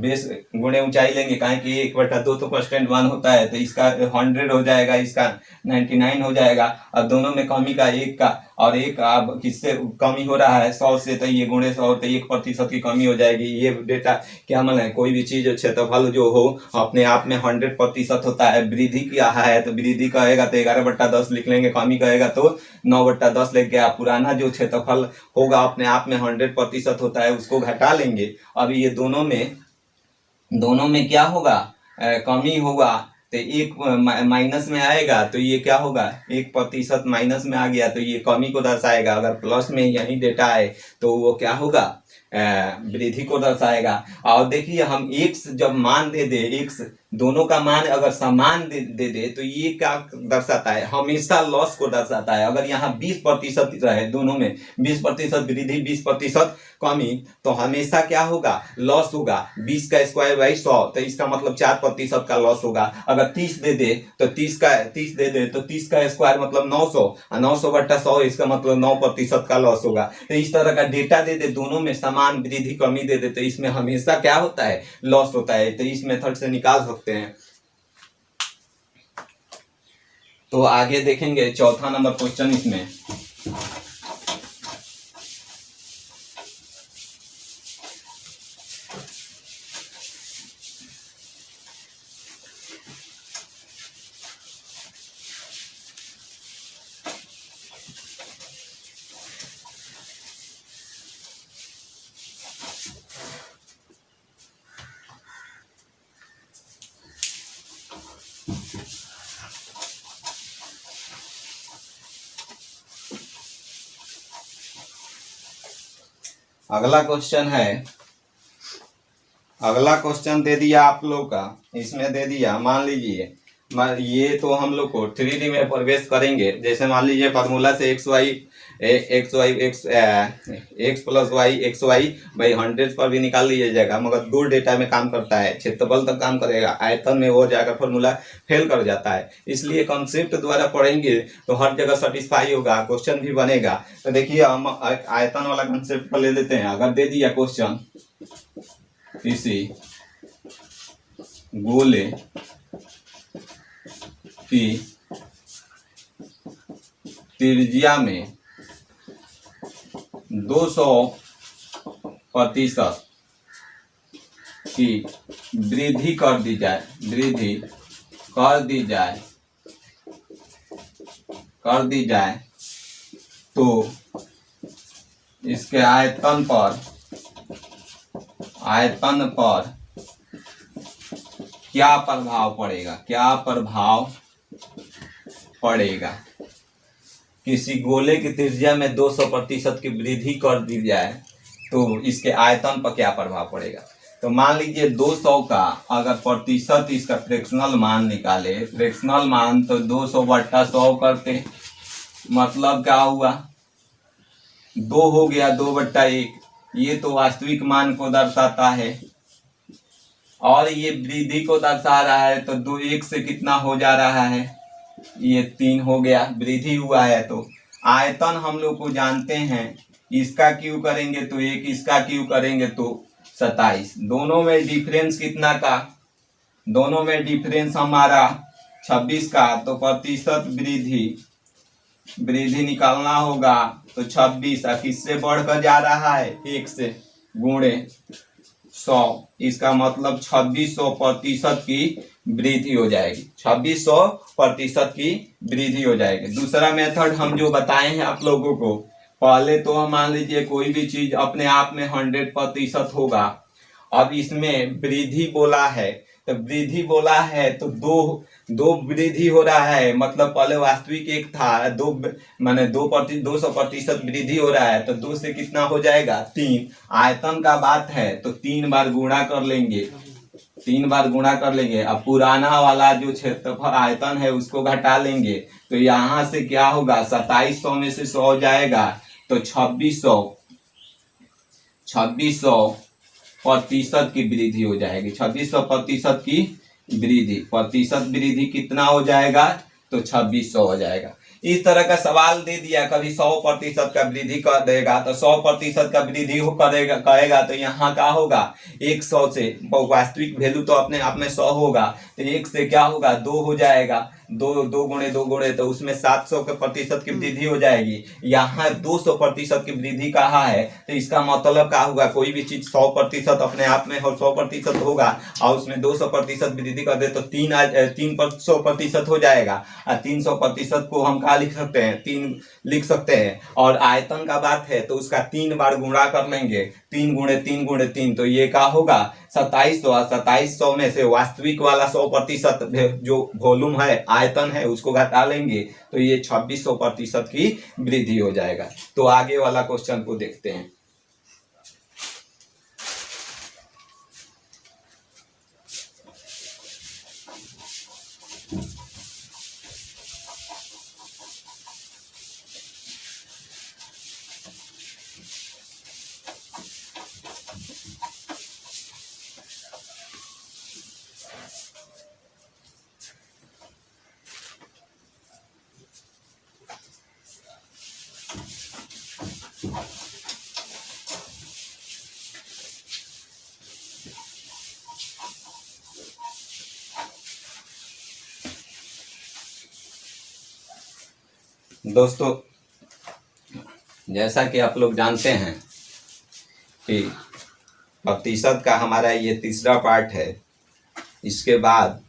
A: बेस गुणे ऊंचाई लेंगे, काहे कि 1/2 तो परसेंट वन होता है, तो इसका 100 हो जाएगा, इसका 99 हो जाएगा। अब दोनों में कमी का 1 का और 1 अब किससे कमी हो रहा है, 100 से, तो ये गुणे 100 तो 1% की कमी हो जाएगी। ये डेटा क्या माना है, कोई भी चीज क्षेत्रफल जो हो अपने आप में 100% होता है। वृद्धि क्या है तो वृद्धि कहेगा तो 11/10 लिख लेंगे, कमी कहेगा तो 9/10 लिख गया। पुराना जो क्षेत्रफल होगा अपने आप में 100% होता है, उसको घटा लेंगे। अब ये दोनों में क्या होगा, कमी होगा तो 1 माइनस में आएगा तो ये क्या होगा, 1% माइनस में आ गया तो ये कमी को दर्शाएगा। अगर प्लस में यही डेटा आए तो वो क्या होगा, वृद्धि को दर्शाएगा। और देखिए हम x जब मान दे दे, x दोनों का मान अगर समान दे दे तो ये क्या दर्शाता है, हमेशा लॉस को दर्शाता है। अगर यहाँ 20% रहे, दोनों में 20% वृद्धि 20% कमी, तो हमेशा क्या होगा, लॉस होगा। 20 का स्क्वायर/100 तो इसका मतलब 4% का लॉस होगा। अगर 30 दे दे तो 30 दे दे तो 30 का स्क्वायर मतलब 900, और 900/100 इसका मतलब 9% का लॉस होगा। तो इस तरह का डेटा दे दे, दोनों में समान वृद्धि कमी दे दे तो इसमें हमेशा क्या होता है, लॉस होता है। तो इस मेथड से निकाल सकते हैं। तो आगे देखेंगे चौथा नंबर क्वेश्चन इसमें। अगला क्वेश्चन है, अगला क्वेश्चन दे दिया आप लोग का, इसमें दे दिया, मान लीजिए ये तो हम लोग को 3D में प्रवेश करेंगे। जैसे मान लीजिए फार्मूला से x प्लस वाई x/100 पर भी निकाल लीजिए जाएगा, मगर दो डेटा में काम करता है, क्षेत्रफल तक काम करेगा, आयतन में हो जाएगा, फार्मूला फेल कर जाता है। इसलिए कॉन्सेप्ट द्वारा पढ़ेंगे तो हर जगह सेटिस्फाई होगा, क्वेश्चन भी बनेगा। तो देखिए हम आयतन वाला कॉन्सेप्ट पर ले लेते हैं। अगर दे दिया क्वेश्चन किसी गोले की त्रिज्या में 200% की वृद्धि कर दी जाए तो इसके आयतन पर क्या प्रभाव पड़ेगा। किसी गोले की त्रिज्या में 200% की वृद्धि कर दी जाए तो इसके आयतन पर क्या प्रभाव पड़ेगा। तो मान लीजिए 200 का अगर प्रतिशत इसका फ्रैक्शनल मान निकाले, फ्रैक्शनल मान तो 200/100 करते, मतलब क्या हुआ 2 हो गया 2/1। ये तो वास्तविक मान को दर्शाता है और ये वृद्धि को दर्शा रहा है। तो 2 1 से कितना हो जा रहा है, ये 3 हो गया, वृद्धि हुआ है। तो आयतन हम लोग को जानते हैं, इसका क्यू करेंगे तो 1, इसका क्यू करेंगे तो 27। दोनों में डिफरेंस कितना का, दोनों में डिफरेंस हमारा 26 का। तो प्रतिशत वृद्धि निकालना होगा तो 26 किससे बढ़कर जा रहा है, 1 से गुणे 100। इसका मतलब 2600% की वृद्धि हो जाएगी, 2600% की वृद्धि हो जाएगी। दूसरा मेथड हम जो बताए हैं आप लोगों को, पहले तो हम मान लीजिए कोई भी चीज अपने आप में 100% होगा। अब इसमें वृद्धि बोला है तो दो वृद्धि हो रहा है, मतलब पहले वास्तविक 1 था, 200% वृद्धि हो रहा है। तो 2 से कितना हो जाएगा, 3। आयतन का बात है तो 3 बार गुणा कर लेंगे। अब पुराना वाला जो क्षेत्रफल आयतन है उसको घटा लेंगे तो यहाँ से क्या होगा, 2700 में से 100 जाएगा तो 2600% की वृद्धि हो जाएगी। 2600% की वृद्धि कितना हो जाएगा, तो 2600 हो जाएगा। इस तरह का सवाल दे दिया, कभी 100% का वृद्धि कर देगा तो 100% का वृद्धि करेगा तो यहाँ क्या होगा, 100 से वास्तविक वैल्यू तो अपने आप में 100 होगा तो 1 से क्या होगा, 2 हो जाएगा, 2 गुणे तो उसमें 700% की वृद्धि हो जाएगी। यहाँ 200% की वृद्धि कहा है तो इसका मतलब क्या होगा, कोई भी चीज 100% अपने आप में और 100% होगा और उसमें 200% वृद्धि कर दे तो 300% हो जाएगा। और 300% को हम क्या लिख सकते हैं, 3 लिख सकते हैं। और आयतन का बात है तो उसका 3 बार गुणा कर लेंगे, 3 गुणे 3 तो ये क्या होगा, 2700। 2700 में से वास्तविक वाला 100% जो वॉल्यूम है, आयतन है, उसको घटा लेंगे तो ये 2600% की वृद्धि हो जाएगा। तो आगे वाला क्वेश्चन को देखते हैं। दोस्तों, जैसा कि आप लोग जानते हैं कि प्रतिशत का हमारा ये तीसरा पार्ट है। इसके बाद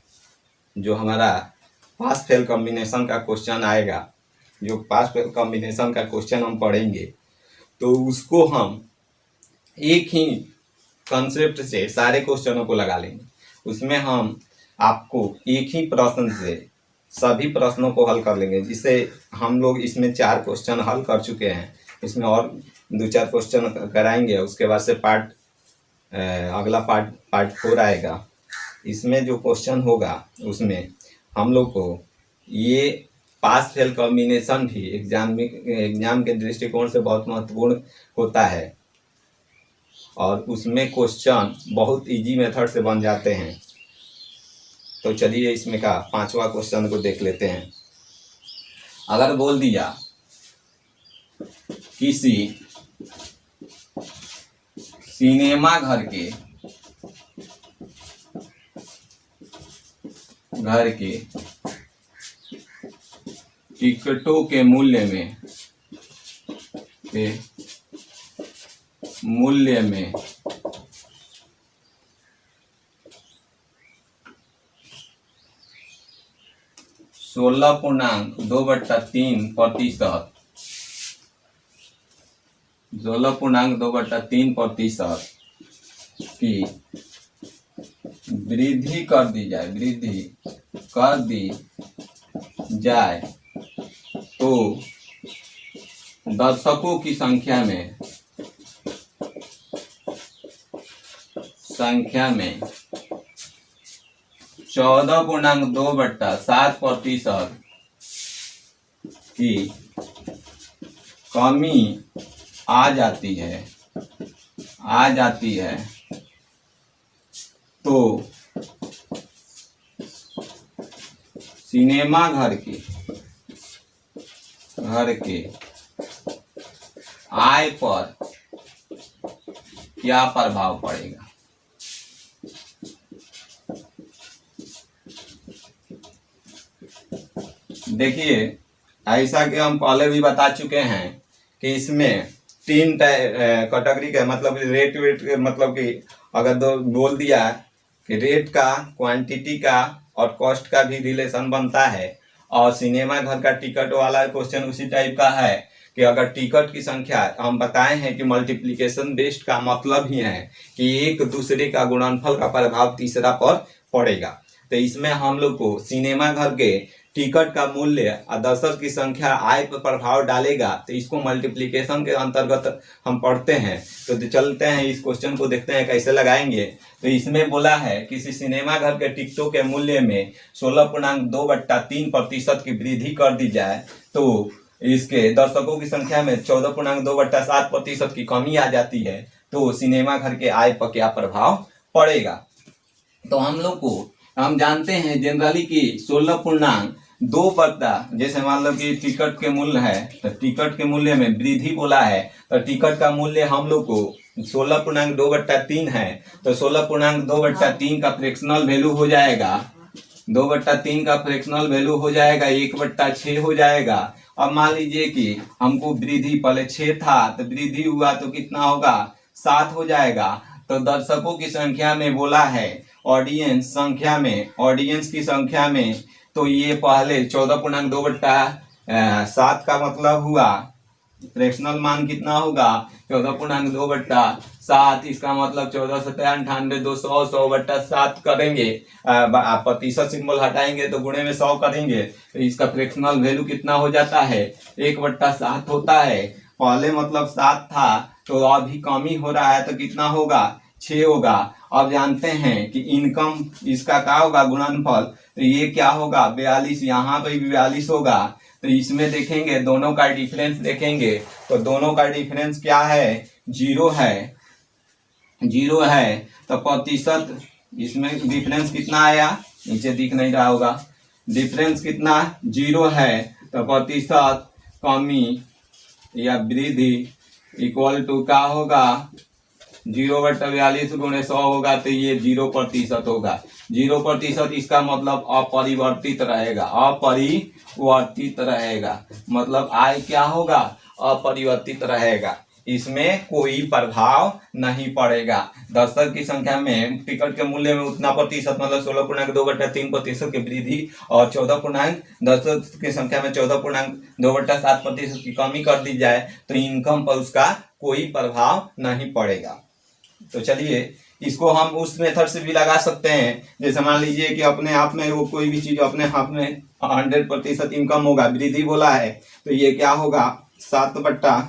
A: जो हमारा पास फेल कॉम्बिनेशन का क्वेश्चन आएगा, जो पास फेल कॉम्बिनेशन का क्वेश्चन हम पढ़ेंगे तो उसको हम एक ही कंसेप्ट से सारे क्वेश्चनों को लगा लेंगे। उसमें हम आपको एक ही प्रश्न से सभी प्रश्नों को हल कर लेंगे। जिसे हम लोग इसमें 4 क्वेश्चन हल कर चुके हैं, इसमें और 2-4 क्वेश्चन कराएंगे। उसके बाद से अगला पार्ट 4 आएगा। इसमें जो क्वेश्चन होगा उसमें हम लोग को ये पास फेल कॉम्बिनेशन भी एग्जाम के दृष्टिकोण से बहुत महत्वपूर्ण होता है और उसमें क्वेश्चन बहुत इजी मेथड से बन जाते हैं। तो चलिए इसमें का 5वां क्वेश्चन को देख लेते हैं। अगर बोल दिया किसी सिनेमा घर के घर के टिकटों के मूल्य में 16.2% की वृद्धि कर दी जाए तो दर्शकों की संख्या में 14.2/7% की कमी आ जाती है तो सिनेमा घर के आय पर क्या प्रभाव पड़ेगा। देखिए, ऐसा कि हम पहले भी बता चुके हैं कि इसमें 3 कैटेगरी का मतलब रेट मतलब कि अगर बोल दिया कि रेट का, क्वांटिटी का और कॉस्ट का भी रिलेशन बनता है। और सिनेमा घर का टिकट वाला क्वेश्चन उसी टाइप का है कि अगर टिकट की संख्या, हम बताए हैं कि मल्टीप्लिकेशन बेस्ड का मतलब ही है कि एक दूसरे का गुणनफल का प्रभाव तीसरा पर पड़ेगा। तो इसमें हम लोग को सिनेमा घर के टिकट का मूल्य और दर्शक की संख्या आय पर प्रभाव डालेगा, तो इसको मल्टीप्लिकेशन के अंतर्गत हम पढ़ते हैं। तो चलते हैं इस क्वेश्चन को देखते हैं कैसे लगाएंगे। तो इसमें बोला है किसी सिनेमा घर के टिकटों के मूल्य में 16.2/3% की वृद्धि कर दी जाए तो इसके दर्शकों की संख्या में 14.2/7% की कमी आ जाती है तो सिनेमा घर के आय पर क्या प्रभाव पड़ेगा। तो हम जानते हैं जनरली कि 16.2 जैसे मान लो कि टिकट के मूल्य है तो टिकट के मूल्य में वृद्धि बोला है तो टिकट का मूल्य हम लोग को 16.2/3 है तो 16.2/3 का फ्रैक्शनल वैल्यू हो जाएगा 2/3 का फ्रैक्शनल वैल्यू हो जाएगा 1/6 हो जाएगा। अब मान लीजिए कि हमको वृद्धि पहले 6 था तो वृद्धि हुआ तो कितना होगा 7 हो जाएगा। तो दर्शकों की संख्या में बोला है ऑडियंस की संख्या में तो ये पहले 14.2/7 का मतलब हुआ फ्रैक्शनल मान कितना होगा 14.2/7। इसका मतलब 14×7 = 200 100/7 करेंगे, प्रतिशत सिंबल हटाएंगे तो गुणे में 100 करेंगे तो इसका फ्रैक्शनल वैल्यू कितना हो जाता है 1/7 होता है। पहले मतलब 7 था तो अभी कमी हो रहा है तो कितना होगा 6 होगा। अब जानते हैं कि इनकम इसका क्या होगा गुणनफल, तो ये क्या होगा 42, यहाँ पे भी 42 होगा। तो इसमें देखेंगे दोनों का डिफरेंस देखेंगे तो दोनों का डिफरेंस क्या है 0 है तो प्रतिशत इसमें डिफरेंस कितना आया नीचे दिख नहीं रहा होगा, डिफरेंस कितना 0 है तो प्रतिशत कमी या वृद्धि इक्वल टू क्या होगा 0/42 × 100 होगा तो ये 0% होगा। 0% इसका मतलब अपरिवर्तित रहेगा, मतलब आय क्या होगा अपरिवर्तित रहेगा, इसमें कोई प्रभाव नहीं पड़ेगा। दर्शक की संख्या में टिकट के मूल्य में उतना प्रतिशत मतलब 16.2/3% की वृद्धि और दर्शक की संख्या में 14.2/7% की कमी कर दी जाए तो इनकम पर उसका कोई प्रभाव नहीं पड़ेगा। तो चलिए इसको हम उस मेथड से भी लगा सकते हैं, जैसे मान लीजिए कि अपने आप में वो कोई भी चीज अपने आप में 100% इनकम होगा, वृद्धि बोला है तो ये क्या होगा 7/6,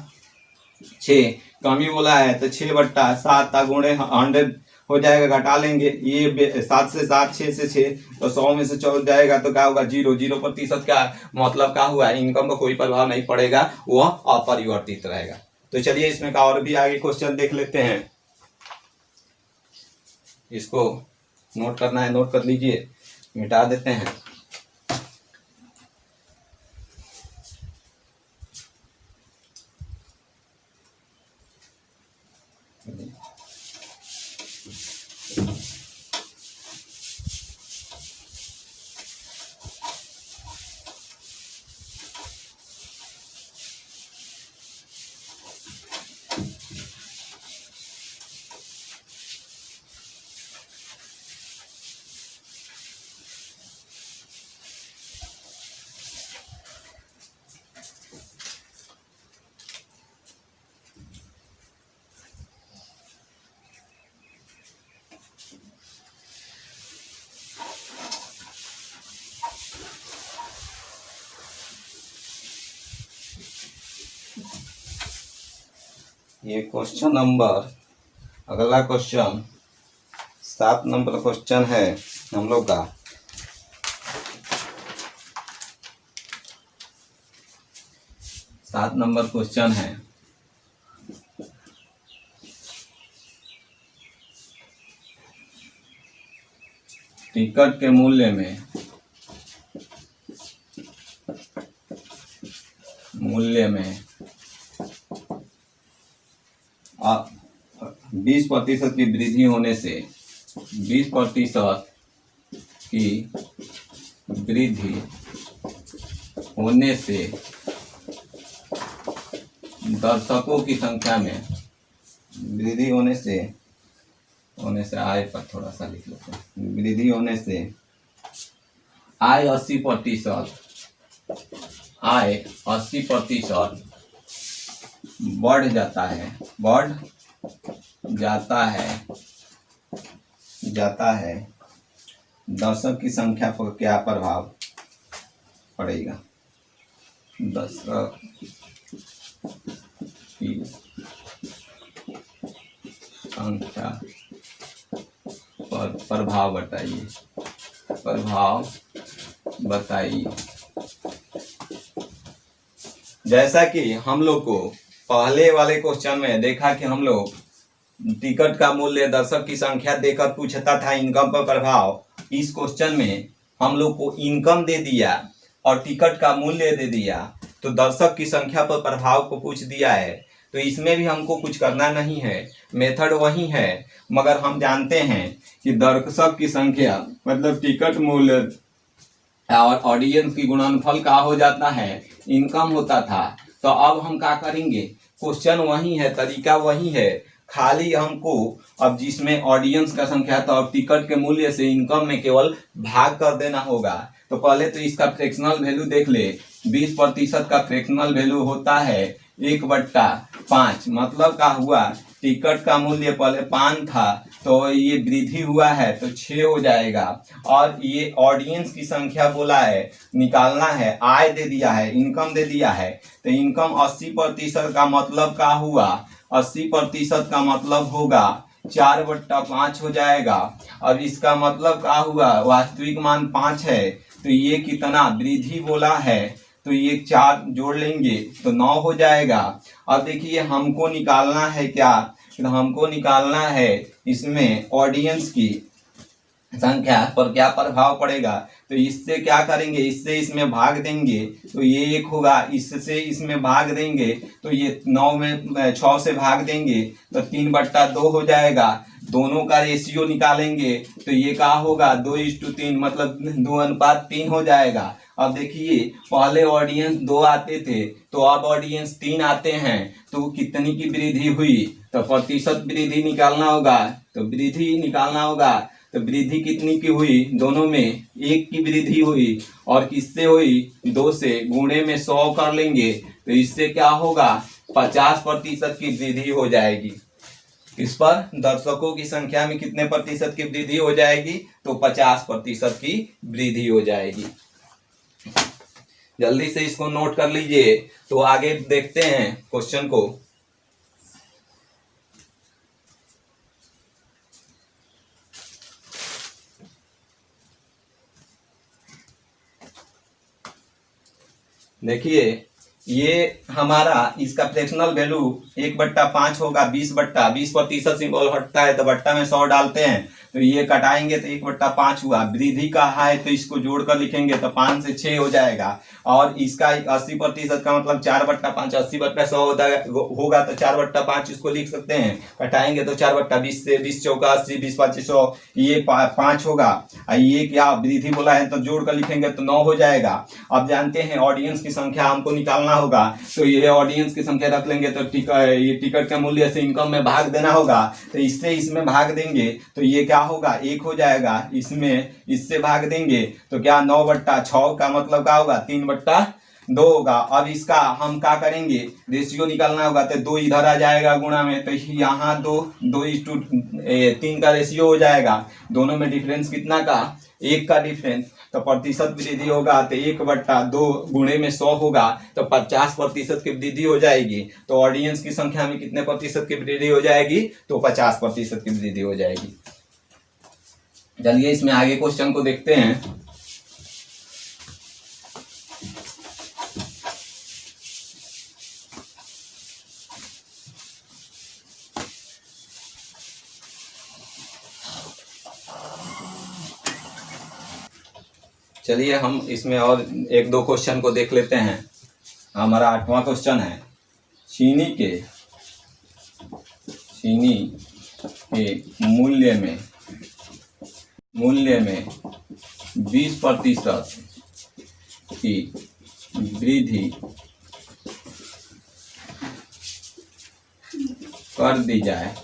A: कमी बोला है तो 6/7 गुणे 100 हो जाएगा, घटा लेंगे ये 7 से 7 6 से 6 तो 100 में से 4 जाएगा तो क्या होगा 0% का मतलब क्या हुआ इनकम का कोई प्रभाव नहीं पड़ेगा, वह अपरिवर्तित रहेगा। तो चलिए इसमें का और भी आगे क्वेश्चन देख लेते हैं। इसको नोट करना है नोट कर लीजिए, मिटा देते हैं। ये क्वेश्चन नंबर, अगला क्वेश्चन 7 नंबर क्वेश्चन है हम लोग का। सात नंबर क्वेश्चन है, टिकट के मूल्य में 20% की वृद्धि होने से 20% की वृद्धि होने से दर्शकों की संख्या में वृद्धि होने से आय पर थोड़ा सा लिख लेते हैं। वृद्धि होने से आय 80% बढ़ जाता है। दर्शक की संख्या पर क्या प्रभाव पड़ेगा? दर्शक की संख्या पर प्रभाव बताइए। जैसा कि हम लोग को पहले वाले क्वेश्चन में देखा कि हम लोग टिकट का मूल्य दर्शक की संख्या देकर पूछता था इनकम पर प्रभाव। इस क्वेश्चन में हम लोग को इनकम दे दिया और टिकट का मूल्य दे दिया, तो दर्शक की संख्या पर प्रभाव को पूछ दिया है। तो इसमें भी हमको कुछ करना नहीं है, मेथड वही है, मगर हम जानते हैं कि दर्शक की संख्या मतलब टिकट मूल्य और ऑडियंस की गुणनफल का हो जाता है, इनकम होता था। तो अब हम क्या करेंगे? क्वेश्चन वही है, तरीका वही है, खाली हमको अब जिसमें ऑडियंस का संख्या था और टिकट के मूल्य से इनकम में केवल भाग कर देना होगा। तो पहले तो इसका फ्रैक्शनल वैल्यू देख ले। 20% का फ्रैक्शनल वैल्यू होता है 1/5। मतलब क्या हुआ? टिकट का मूल्य पहले 5 था तो ये वृद्धि हुआ है तो 6 हो जाएगा। और ये ऑडियंस की संख्या बोला है, निकालना है, आय दे दिया है, इनकम दे दिया है। तो इनकम 80% का मतलब क्या हुआ? 80% का मतलब होगा 4/5 हो जाएगा। अब इसका मतलब क्या हुआ? वास्तविक मान 5 है तो ये कितना वृद्धि बोला है, तो ये 4 जोड़ लेंगे तो 9 हो जाएगा। अब देखिए हमको निकालना है क्या? तो हमको निकालना है इसमें ऑडियंस की संख्या पर क्या प्रभाव पड़ेगा। तो इससे क्या करेंगे? इससे इसमें भाग देंगे तो ये 1 होगा, इससे इसमें भाग देंगे तो ये 9 में 6 से भाग देंगे तो 3/2 हो जाएगा। दोनों का रेशियो निकालेंगे तो ये क्या होगा? 2:3, मतलब 2:3 हो जाएगा। अब देखिए पहले ऑडियंस 2 आते थे तो अब ऑडियंस 3 आते हैं, तो कितनी की वृद्धि हुई? तो प्रतिशत वृद्धि निकालना होगा। तो वृद्धि निकालना होगा तो वृद्धि कितनी की हुई? दोनों में 1 की वृद्धि हुई। और किससे हुई? 2 से। गुणे में 100 कर लेंगे तो इससे क्या होगा? 50% की वृद्धि हो जाएगी। इस पर दर्शकों की संख्या में कितने प्रतिशत की वृद्धि हो जाएगी? तो 50% की वृद्धि हो जाएगी। जल्दी से इसको नोट कर लीजिए। तो आगे देखते हैं क्वेश्चन को। देखिए ये हमारा इसका फ्रैक्शनल वैल्यू 1/5 होगा। 20% सिंबल हटता है तो बट्टा में 100 डालते हैं तो ये कटाएंगे तो 1/5 हुआ। वृद्धि का है तो इसको जोड़कर लिखेंगे तो 5 से 6 हो जाएगा। और इसका 80% का मतलब 4/5, 80/100 होगा तो 4/5 इसको लिख सकते हैं। कटाएंगे तो 4/20 से 20 चौका 80, 20×5 100, ये 5 होगा। ये क्या वृद्धि बोला है तो जोड़कर लिखेंगे तो 9 हो जाएगा। अब जानते हैं ऑडियंस की संख्या हमको निकालना होगा, तो ये ऑडियंस की संख्या रख लेंगे तो ये टिकट के मूल्य से इनकम में भाग देना होगा। तो इससे इसमें भाग देंगे तो ये क्या होगा? 1 हो जाएगा। इसमें इससे भाग देंगे तो क्या 9/6 का मतलब क्या होगा? 2 होगा। अब इसका हम क्या करेंगे, रेशियो निकालना होगा, तो 2 इधर आ जाएगा गुणा में, तो यहाँ 2:3 का रेशियो हो जाएगा। दोनों में डिफरेंस कितना का, 1 का डिफरेंस। तो प्रतिशत वृद्धि होगा तो 1/2 गुणे में 100 होगा, तो 50% की वृद्धि हो जाएगी। तो ऑडियंस की संख्या में कितने प्रतिशत की वृद्धि हो जाएगी, तो 50% की वृद्धि हो जाएगी। चलिए इसमें आगे क्वेश्चन को देखते हैं। चलिए हम इसमें और 1-2 क्वेश्चन को देख लेते हैं। हमारा 8वां क्वेश्चन है, चीनी के मूल्य में 20% की वृद्धि कर दी जाए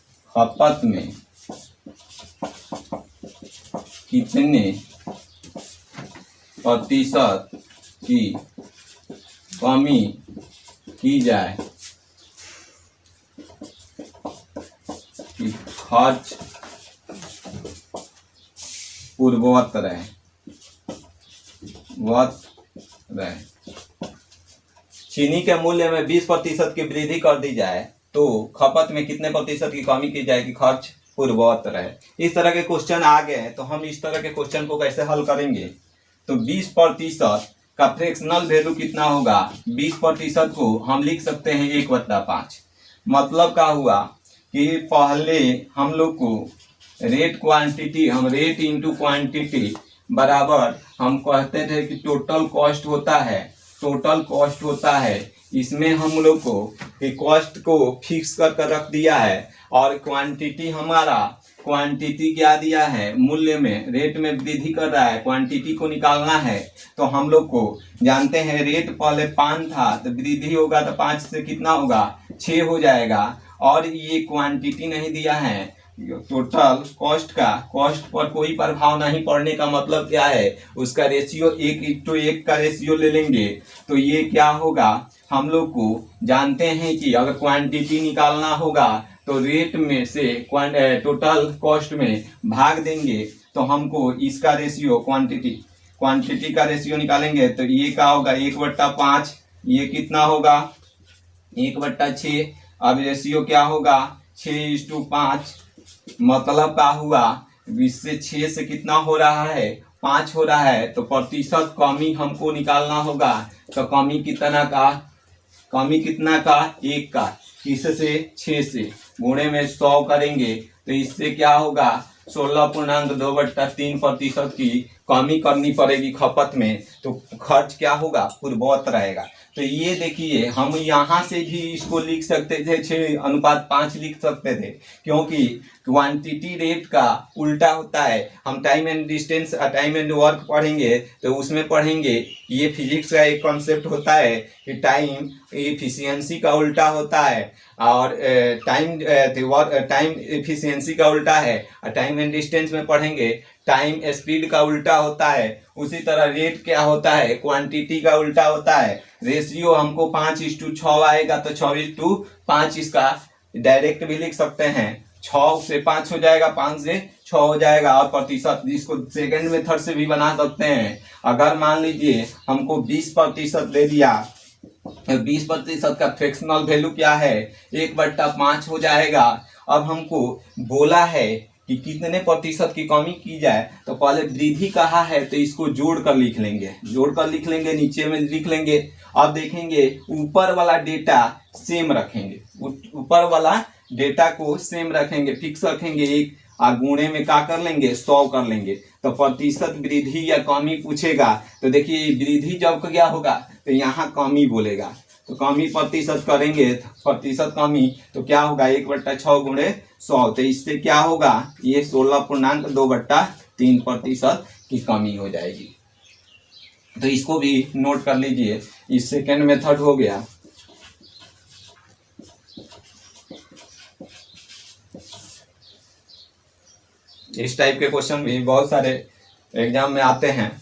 A: तो खपत में कितने प्रतिशत की कमी की जाए कि खर्च पूर्ववत रहे। चीनी के मूल्य में 20% की वृद्धि कर दी जाए तो खपत में कितने प्रतिशत की कमी की जाए कि खर्च पूर्ववत रहे। इस तरह के क्वेश्चन आ गए तो हम इस तरह के क्वेश्चन को कैसे हल करेंगे, तो 20% का फ्रैक्शनल वैल्यू कितना होगा, 20% को हम लिख सकते हैं 1/5। मतलब क्या हुआ कि पहले हम लोग को रेट क्वांटिटी, हम रेट इंटू क्वांटिटी बराबर हम कहते थे कि टोटल कॉस्ट होता है। इसमें हम लोग को कॉस्ट को फिक्स कर रख दिया है और क्वांटिटी क्या दिया है, मूल्य में रेट में वृद्धि कर रहा है, क्वांटिटी को निकालना है। तो हम लोग को जानते हैं रेट पहले 5 था तो वृद्धि होगा तो 5 से कितना होगा, 6 हो जाएगा। और ये क्वांटिटी नहीं दिया है, टोटल कॉस्ट पर कोई प्रभाव नहीं पड़ने का मतलब क्या है, उसका रेशियो 1:1 का रेशियो ले लेंगे। तो ये क्या होगा, हम लोग को जानते हैं कि अगर क्वांटिटी निकालना होगा तो रेट में से टोटल कॉस्ट में भाग देंगे, तो हमको इसका रेशियो क्वांटिटी का रेशियो निकालेंगे तो ये क्या होगा, 1/5। ये कितना होगा, 1/6। अब रेशियो क्या होगा, 6:5। मतलब क्या हुआ, 20 से 6 से कितना हो रहा है, 5 हो रहा है। तो प्रतिशत कमी हमको निकालना होगा, तो कमी कितना का, 1 का। किससे, 6 से गुणे में 100 करेंगे तो इससे क्या होगा, 16.2/3% की कमी करनी पड़ेगी खपत में। तो खर्च क्या होगा, पूर्ववत रहेगा। तो ये देखिए हम यहाँ से भी इसको लिख सकते थे, 6:5 लिख सकते थे, क्योंकि क्वांटिटी रेट का उल्टा होता है। हम time and distance, time and work पढ़ेंगे तो उसमें पढ़ेंगे, ये फिजिक्स का एक कॉन्सेप्ट होता है कि टाइम एफिशिएंसी का उल्टा होता है और टाइम एफिशिएंसी का उल्टा है। और टाइम एंड डिस्टेंस में पढ़ेंगे टाइम स्पीड का उल्टा होता है। उसी तरह रेट क्या होता है, क्वांटिटी का उल्टा होता है। रेशियो हमको 5:6 आएगा तो 6:5 इसका डायरेक्ट भी लिख सकते हैं, 6 से 5 हो जाएगा, 5 से 6 हो जाएगा। और प्रतिशत इसको सेकेंड मेथड से भी बना सकते हैं। अगर मान लीजिए हमको 20% दे दिया, 20% का फ्रैक्शनल वैल्यू क्या है, 1/5 हो जाएगा। अब हमको बोला है कि कितने प्रतिशत की कमी की जाए, तो पहले वृद्धि कहा है तो इसको जोड़ कर लिख लेंगे, नीचे में लिख लेंगे। अब देखेंगे ऊपर वाला डेटा सेम रखेंगे, ऊपर वाला डेटा को सेम रखेंगे, फिक्स रखेंगे 1, और गुणे में क्या कर लेंगे, 100 कर लेंगे। तो प्रतिशत वृद्धि या कमी पूछेगा तो देखिए वृद्धि जब क्या होगा तो यहाँ कमी बोलेगा, तो कमी प्रतिशत करेंगे, प्रतिशत कमी तो क्या होगा, 1/6 गुणे 100। तो इससे क्या होगा, ये 16.2/3% की कमी हो जाएगी। तो इसको भी नोट कर लीजिए, इस सेकेंड मेथड हो गया। इस टाइप के क्वेश्चन भी बहुत सारे एग्जाम में आते हैं।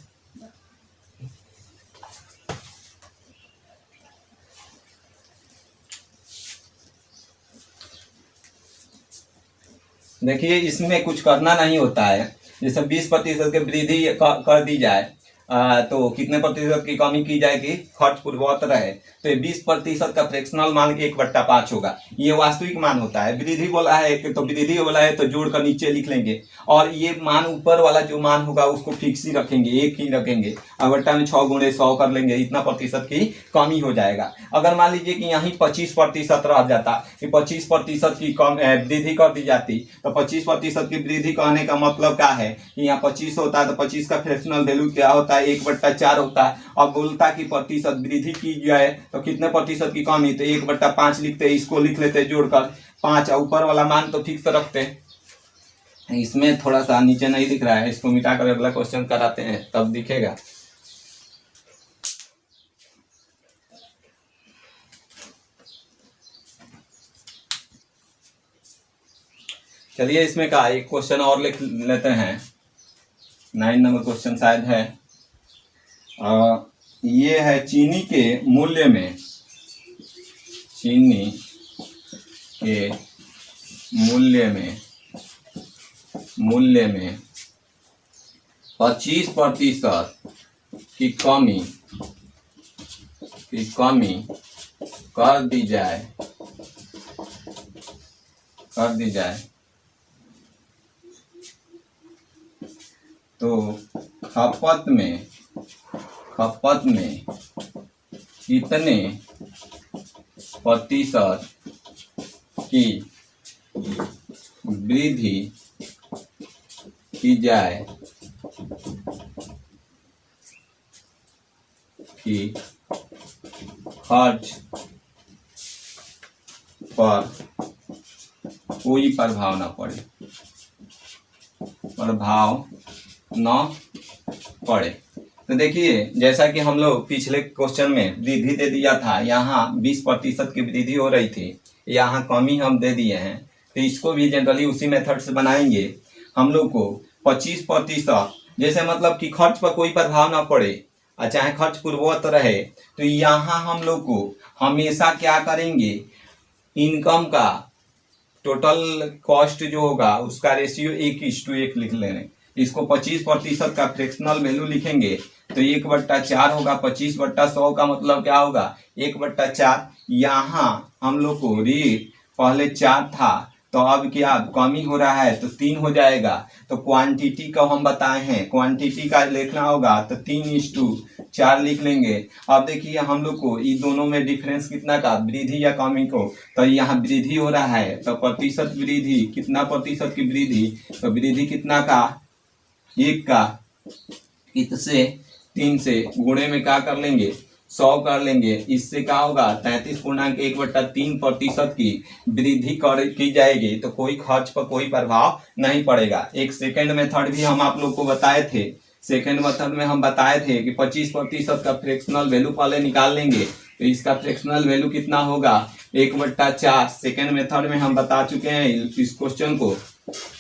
A: देखिए इसमें कुछ करना नहीं होता है, जैसे 20% की वृद्धि कर दी जाए तो कितने प्रतिशत की कमी की जाएगी, खर्च पूर्ववत रहे, तो ये 20% का फ्रैक्शनल मान 1/5 होगा। ये वास्तविक मान होता है। वृद्धि बोला है तो वृद्धि बोला है तो जोड़ कर नीचे लिख लेंगे, और ये मान ऊपर वाला जो मान होगा उसको फिक्स ही रखेंगे, एक ही रखेंगे, और बट्टा में 6 गुणे 100 कर लेंगे, इतना प्रतिशत की कमी हो जाएगा। अगर मान लीजिए कि यहीं 25% रह जाता, कि 25% की कम वृद्धि कर दी जाती, तो 25% की वृद्धि कहने का मतलब क्या है कि यहाँ 25 होता है तो 25 का फ्रैक्शनल वैल्यू क्या होता है, 1/4 होता है। अब बोलता कि प्रतिशत वृद्धि की जाए तो कितने प्रतिशत की कमी, तो 1/5 लिखते, इसको लिख लेते जोड़कर 5, ऊपर वाला मान तो फिक्स रखते। इसमें थोड़ा सा नीचे नहीं दिख रहा है, इसको मिटाकर अगला क्वेश्चन कराते हैं तब दिखेगा। चलिए इसमें का एक क्वेश्चन और लिख लेते हैं, 9 नंबर क्वेश्चन शायद है। ये है चीनी के मूल्य में, चीनी के मूल्य में 25% की कमी कर दी जाए तो खपत में कितने प्रतिशत की वृद्धि की जाए कि खर्च पर कोई प्रभाव न पड़े। तो देखिए जैसा कि हम लोग पिछले क्वेश्चन में वृद्धि दे दिया था, यहाँ 20% की वृद्धि हो रही थी, यहाँ कमी हम दे दिए हैं, तो इसको भी जनरली उसी मेथड से बनाएंगे। हम लोग को 25%, जैसे मतलब कि खर्च पर कोई प्रभाव ना पड़े और चाहे खर्च पूर्ववत रहे, तो यहाँ हम लोग को हमेशा क्या करेंगे, इनकम का टोटल कॉस्ट जो होगा उसका रेशियो 1:1 लिख लेंगे। इसको 25% का फ्रैक्शनल वैल्यू लिखेंगे तो 1/4 होगा। 25/100 का मतलब क्या होगा, 1/4। यहाँ हम लोग को रेट पहले 4 था तो अब क्या कमी हो रहा है तो 3 हो जाएगा। तो क्वांटिटी का हम बताए हैं, क्वांटिटी का लिखना होगा तो 3:4 लिख लेंगे। अब देखिए हम लोग को इन दोनों में डिफरेंस कितना का, वृद्धि या कमी को, तो यहाँ वृद्धि हो रहा है तो प्रतिशत वृद्धि, कितना प्रतिशत की वृद्धि, तो वृद्धि कितना का, 1 का, इससे 3 से गुणे में क्या कर लेंगे, 100 कर लेंगे। इससे क्या होगा 33.1/3% की वृद्धि की जाएगी तो कोई खर्च पर कोई प्रभाव नहीं पड़ेगा। एक सेकंड मेथड भी हम आप लोग को बताए थे, सेकंड मेथड में हम बताए थे कि 25% का फ्रैक्शनल वैल्यू पहले निकाल लेंगे तो इसका फ्रैक्शनल वैल्यू कितना होगा, 1/4। सेकंड मेथड में हम बता चुके हैं इस क्वेश्चन को।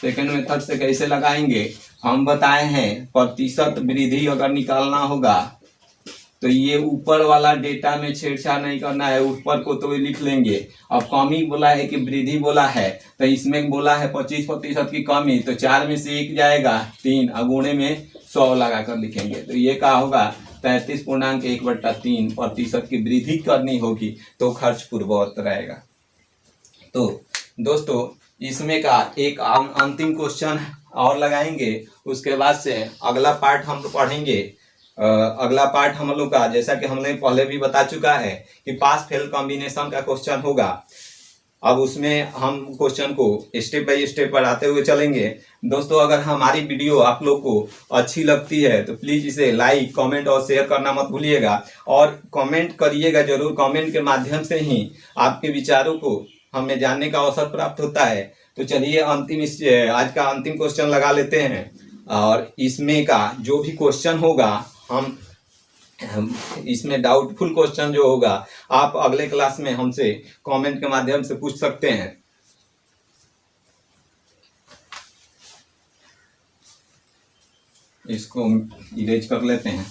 A: सेकंड मेथड से कैसे लगाएंगे हम बताए हैं, प्रतिशत वृद्धि अगर निकालना होगा तो ये ऊपर वाला डेटा में छेड़छाड़ नहीं करना है, ऊपर को तो लिख लेंगे। अब कमी बोला है कि वृद्धि बोला है तो इसमें बोला है 25% की कमी, तो 4 में से 1 जाएगा 3, अगुणे में 100 लगा कर लिखेंगे तो ये क्या होगा 33.1/3% की वृद्धि करनी होगी तो खर्च पूर्ववत रहेगा। तो दोस्तों इसमें का एक अंतिम क्वेश्चन और लगाएंगे, उसके बाद से अगला पार्ट हम पढ़ेंगे। अगला पार्ट हम लोग का, जैसा कि हमने पहले भी बता चुका है कि पास फेल कॉम्बिनेशन का क्वेश्चन होगा। अब उसमें हम क्वेश्चन को स्टेप बाय स्टेप पढ़ाते हुए चलेंगे। दोस्तों अगर हमारी वीडियो आप लोग को अच्छी लगती है तो प्लीज़ इसे लाइक, कमेंट और शेयर करना मत भूलिएगा, और कमेंट करिएगा जरूर। कमेंट के माध्यम से ही आपके विचारों को हमें जानने का अवसर प्राप्त होता है। तो चलिए आज का अंतिम क्वेश्चन लगा लेते हैं, और इसमें का जो भी क्वेश्चन होगा हम इसमें डाउटफुल क्वेश्चन जो होगा आप अगले क्लास में हमसे कमेंट के माध्यम से पूछ सकते हैं। इसको इरेज कर लेते हैं।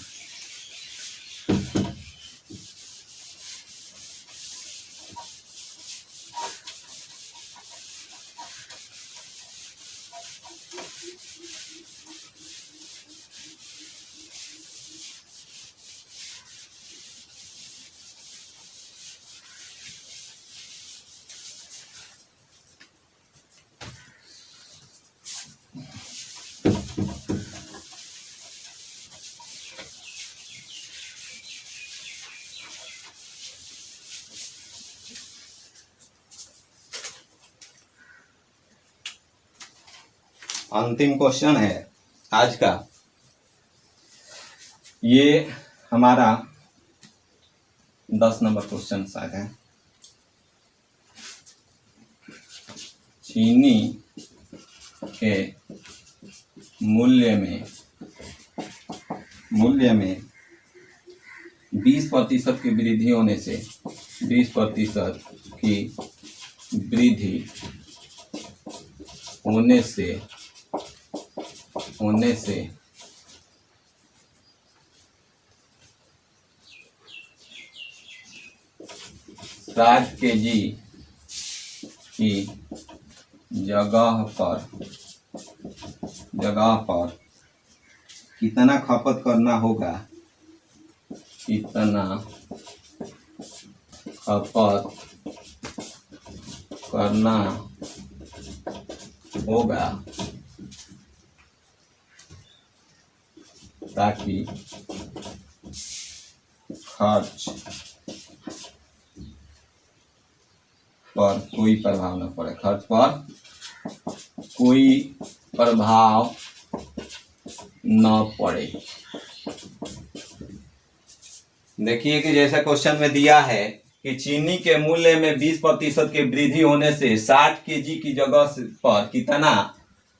A: अंतिम क्वेश्चन है आज का। ये हमारा 10 नंबर क्वेश्चन शायद है। चीनी के मूल्य में 20% की वृद्धि होने से 20% की वृद्धि होने से 60 kg की जगह पर कितना खपत करना होगा, कितना खपत करना होगा ताकि खर्च पर कोई प्रभाव न पड़े, खर्च पर कोई प्रभाव न पड़े। देखिए कि जैसा क्वेश्चन में दिया है कि चीनी के मूल्य में 20% की वृद्धि होने से 60 kg की जगह पर कितना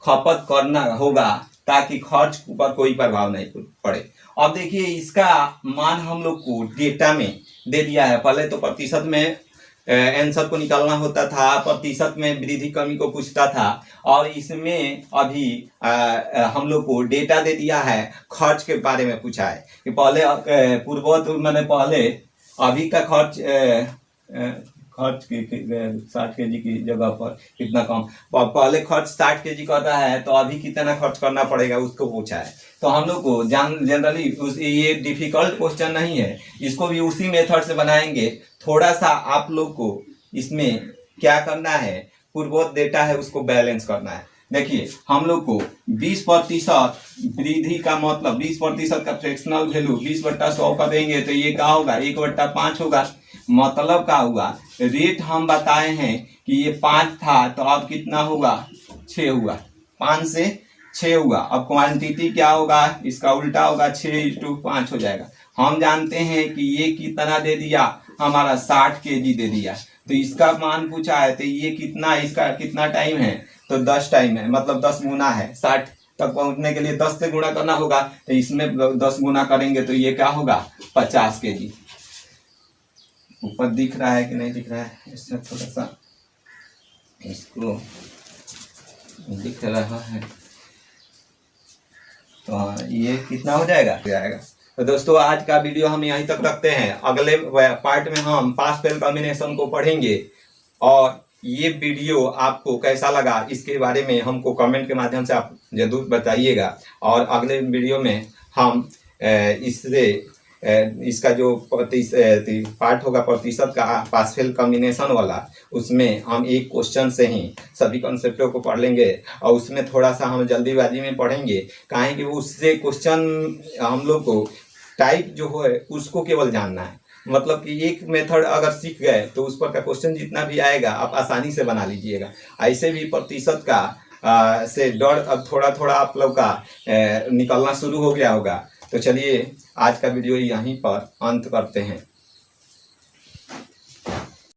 A: खपत करना होगा ताकि खर्च पर कोई प्रभाव नहीं पड़े। अब देखिए इसका मान हम लोग को डेटा में दे दिया है। पहले तो प्रतिशत में आंसर को निकालना होता था, प्रतिशत में वृद्धि कमी को पूछता था, और इसमें अभी हम लोग को डेटा दे दिया है, खर्च के बारे में पूछा है कि पहले पूर्ववत मैंने पहले अभी का खर्च की 60 kg की जगह पर कितना कम, पहले खर्च 60 kg करता है तो अभी कितना खर्च करना पड़ेगा उसको पूछा है। तो हम लोग को जनरली ये डिफिकल्ट क्वेश्चन नहीं है, इसको भी उसी मेथड से बनाएंगे। थोड़ा सा आप लोग को इसमें क्या करना है, पूर्ववत डेटा है उसको बैलेंस करना है। देखिए हम लोग को 20% वृद्धि का मतलब 20% का फ्रैक्शनल वैल्यू 20/100 का देंगे तो ये क्या होगा, 1/5 होगा। मतलब क्या हुआ, रेट हम बताए हैं कि ये 5 था तो अब कितना होगा, 6 हुआ, 5 से 6 हुआ। अब क्वांटिटी क्या होगा, इसका उल्टा होगा, 6:5 हो जाएगा। हम जानते हैं कि ये कितना दे दिया, हमारा 60 kg दे दिया, तो इसका मान पूछा है तो ये कितना, इसका कितना टाइम है, तो 10 टाइम है, मतलब 10 गुना है। 60 तक पहुंचने के लिए 10 से गुना करना होगा, तो इसमें 10 गुना करेंगे तो ये क्या होगा, 50 kg। ऊपर दिख रहा है कि नहीं दिख रहा है, इससे थोड़ा सा इसको दिख रहा है तो ये कितना हो जाएगा। तो दोस्तों आज का वीडियो हम यहीं तक रखते हैं। अगले पार्ट में हम पास फेल कॉम्बिनेशन को पढ़ेंगे, और ये वीडियो आपको कैसा लगा इसके बारे में हमको कमेंट के माध्यम से आप जरूर बताइएगा। और अगले वीडियो में हम इसका जो पार्ट होगा प्रतिशत का पास फेल कॉम्बिनेशन वाला, उसमें हम एक क्वेश्चन से ही सभी कॉन्सेप्टों को पढ़ लेंगे, और उसमें थोड़ा सा हम जल्दीबाजी में पढ़ेंगे, काहे कि उससे क्वेश्चन हम लोग को टाइप जो है उसको केवल जानना है। मतलब कि एक मेथड अगर सीख गए तो उस पर का क्वेश्चन जितना भी आएगा आप आसानी से बना लीजिएगा। ऐसे भी प्रतिशत का से डर अब थोड़ा थोड़ा आप लोग का निकलना शुरू हो गया होगा। तो चलिए आज का वीडियो यहीं पर अंत करते हैं।